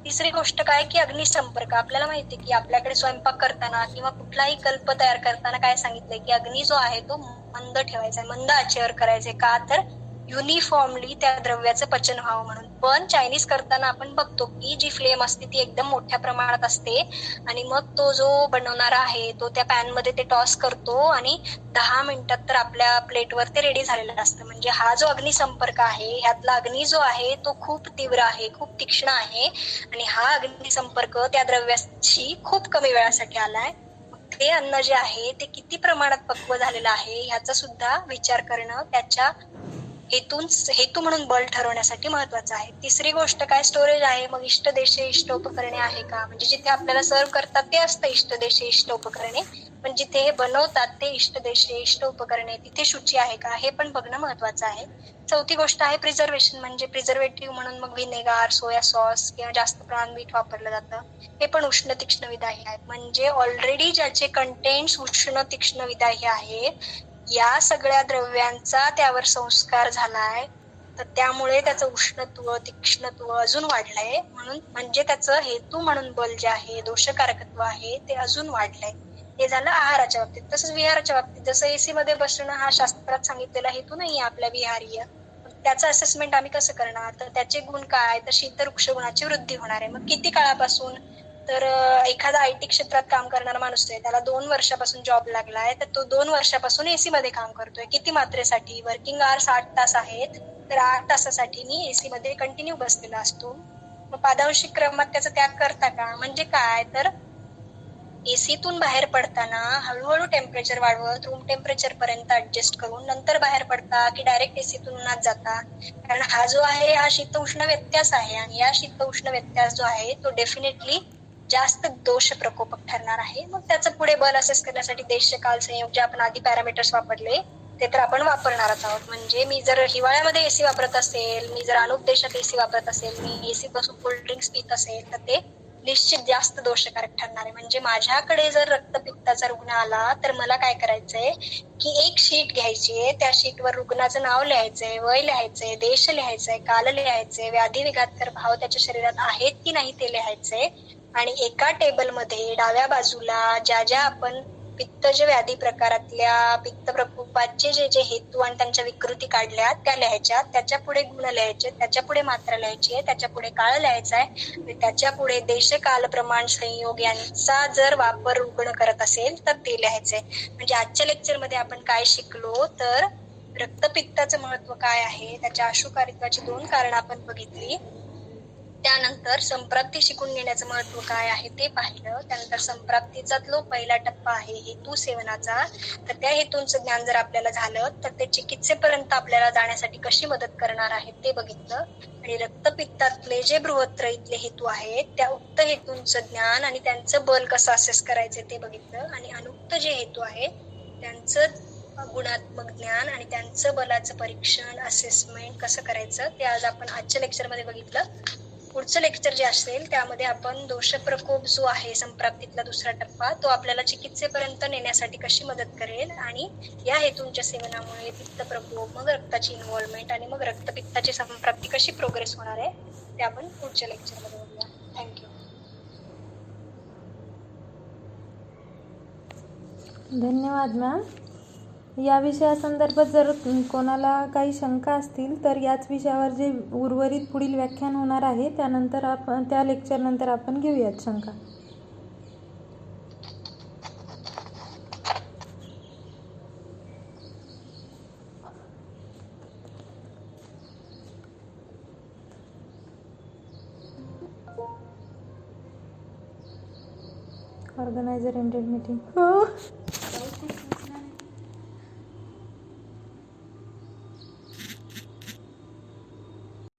Speaker 1: तिसरी गोष्ट काय की अग्निसंपर्क. आपल्याला माहिती की आपल्याकडे स्वयंपाक करताना किंवा कुठलाही कल्प तयार करताना काय सांगितलंय की अग्नी जो आहे तो मंद ठेवायचा, मंद आचेवर करायचे. का तर युनिफॉर्मली त्या द्रव्याचं पचन व्हावं म्हणून. पण चायनीज करताना आपण बघतो की जी फ्लेम असते ती एकदम मोठ्या प्रमाणात असते आणि मग तो जो बनवणारा आहे तो त्या पॅन मध्ये ते टॉस करतो आणि 10 मिनिटात तर आपल्या प्लेटवर ते रेडी झालेलं असतं. म्हणजे हा जो अग्निसंपर्क आहे ह्यातला अग्नी जो आहे तो खूप तीव्र आहे, खूप तीक्ष्ण आहे, आणि हा अग्निसंपर्क त्या द्रव्याशी खूप कमी वेळासाठी आलाय. ते अन्न जे आहे ते किती प्रमाणात पक्व झालेलं आहे ह्याचा सुद्धा विचार करणं त्याच्या हेतू म्हणून बल ठरवण्यासाठी महत्वाचं आहे. तिसरी गोष्ट काय, स्टोरेज आहे. मग इष्ट देशे इष्ट उपकरणे आहे का, म्हणजे जिथे आपल्याला सर्व करतात ते असतं इष्ट देशे इष्ट उपकरणे, पण जिथे हे बनवतात ते इष्ट देशे इष्ट उपकरणे, तिथे शुची आहे का हे पण बघणं महत्वाचं आहे. चौथी गोष्ट आहे प्रिझर्वेशन, म्हणजे प्रिझर्वेटिव्ह म्हणून मग व्हिनेगार, सोया सॉस किंवा जास्त प्रमाणात मीठ वापरलं जातं. हे पण उष्ण तीक्ष्ण विधाह्य आहेत, म्हणजे ऑलरेडी ज्याचे कंटेंट्स उष्ण तीक्ष्ण विधाह्य आहे, या सगळ्या द्रव्यांचा त्यावर संस्कार झालाय, तर त्यामुळे त्याचं उष्णत्व तीक्ष्णत्व अजून वाढलंय. म्हणून म्हणजे त्याचं हेतू म्हणून बल जे आहे, दोषकारकत्व आहे, ते अजून वाढलंय. हे झालं आहाराच्या बाबतीत. तसंच विहाराच्या बाबतीत, जसं एसी मध्ये बसणं हा शास्त्रात सांगितलेला हेतू नाहीये आपल्या विहारीय, त्याचं असेसमेंट आम्ही कसं करणार, तर त्याचे गुण काय, तर शीतवृक्ष गुणाची वृद्धी होणार आहे. मग किती काळापासून, तर एखादा IT क्षेत्रात काम करणारा माणूस आहे, त्याला 2 वर्षापासून जॉब लागलाय, तर तो 2 वर्षापासून एसी मध्ये काम करतोय. किती मात्रेसाठी, वर्किंग आवर्स 8 तास आहेत, तर 8 तासासाठी मी एसी मध्ये कंटिन्यू बसलेला असतो. मग पादांशिक क्रमात त्याचा त्याग करता का, म्हणजे काय, तर एसीतून बाहेर पडताना हळूहळू टेम्परेचर वाढवत रूम टेम्परेचर पर्यंत ऍडजस्ट करून नंतर बाहेर पडता की डायरेक्ट एसीतून उन्हात जाता. कारण हा जो आहे हा शीत उष्ण व्यत्यास आहे, आणि या शीत उष्ण व्यत्यास जो आहे तो डेफिनेटली जास्त दोष प्रकोपक ठरणार आहे. मग त्याचं पुढे बल असेस करण्यासाठी देश काल संयोग जे आपण आधी पॅरामीटर्स वापरले ते तर आपण वापरणारच आहोत. म्हणजे मी जर हिवाळ्यामध्ये एसी वापरत असेल, मी जर अनुप देशात एसी वापरत असेल, मी एसी पासून कोल्ड्रिंक्स पित असेल, तर ते निश्चित जास्त दोषकारक ठरणार आहे. म्हणजे माझ्याकडे जर रक्तपित्ताचा रुग्ण आला तर मला काय करायचंय की एक शीट घ्यायची, त्या शीटवर रुग्णाचं नाव लिहायचंय, वय लिहायचंय, देश लिहायचंय, काल लिहायचंय, व्याधी विघातकर भाव त्याच्या शरीरात आहेत की नाही ते लिहायचंय, आणि एका टेबलमध्ये डाव्या बाजूला ज्या ज्या आपण पित्तज व्याधी प्रकारातल्या पित्त प्रकोपाचे जे जे हेतू आणि त्यांच्या विकृती काढल्या त्या लिहायच्या, त्याच्या पुढे गुण लिहायचे, त्याच्या पुढे मात्रा लिहायची आहे, त्याच्या पुढे काळ लिहायचा आहे, त्याच्या पुढे देश काल प्रमाण संयोग यांचा जर वापर रुग्ण करत असेल तर ते लिहायचंय. म्हणजे आजच्या लेक्चरमध्ये आपण काय शिकलो, तर रक्तपित्ताचं महत्व काय आहे, त्याच्या अशुकारित्वाची 2 कारण आपण बघितली. त्यानंतर संप्राप्ती शिकून घेण्याचं महत्व काय आहे ते पाहिलं. त्यानंतर संप्राप्तीचा जो पहिला टप्पा आहे हेतू सेवनाचा, तर त्या हेतूंचं ज्ञान जर आपल्याला झालं तर ते चिकित्सेपर्यंत आपल्याला जाण्यासाठी कशी मदत करणार आहे ते बघितलं. आणि रक्तपित्तातले जे बृहत्तर इथले हेतू आहेत त्या उक्त हेतूंचं ज्ञान आणि त्यांचं बल कसं असेस करायचं ते बघितलं. आणि अनुक्त जे हेतू आहेत त्यांचं गुणात्मक ज्ञान आणि त्यांचं बलाचं परीक्षण असेसमेंट कसं करायचं ते आज आपण आजच्या लेक्चरमध्ये बघितलं. पुढचं लेक्चर जे असेल त्यामध्ये आपण दोष प्रकोप जो आहे संप्राप्तीतला दुसरा टप्पा, तो आपल्याला चिकित्सेपर्यंत नेण्यासाठी कशी मदत करेल, आणि या हेतूंच्या सेवनामुळे पित्त प्रकोप, मग रक्ताची इन्व्हॉल्वमेंट आणि मग रक्तपित्ताची संप्राप्ती कशी प्रोग्रेस होणार आहे ते आपण पुढच्या लेक्चरमध्ये बघूया. थँक्यू.
Speaker 2: धन्यवाद मॅम. या विषयासंदर्भात जर कोणाला काही शंका असतील तर याच विषयावर जे उर्वरित पुढील व्याख्यान होणार आहे त्यानंतर आपण त्या लेक्चरनंतर आपण घेऊयात शंका. Organiser ended meeting.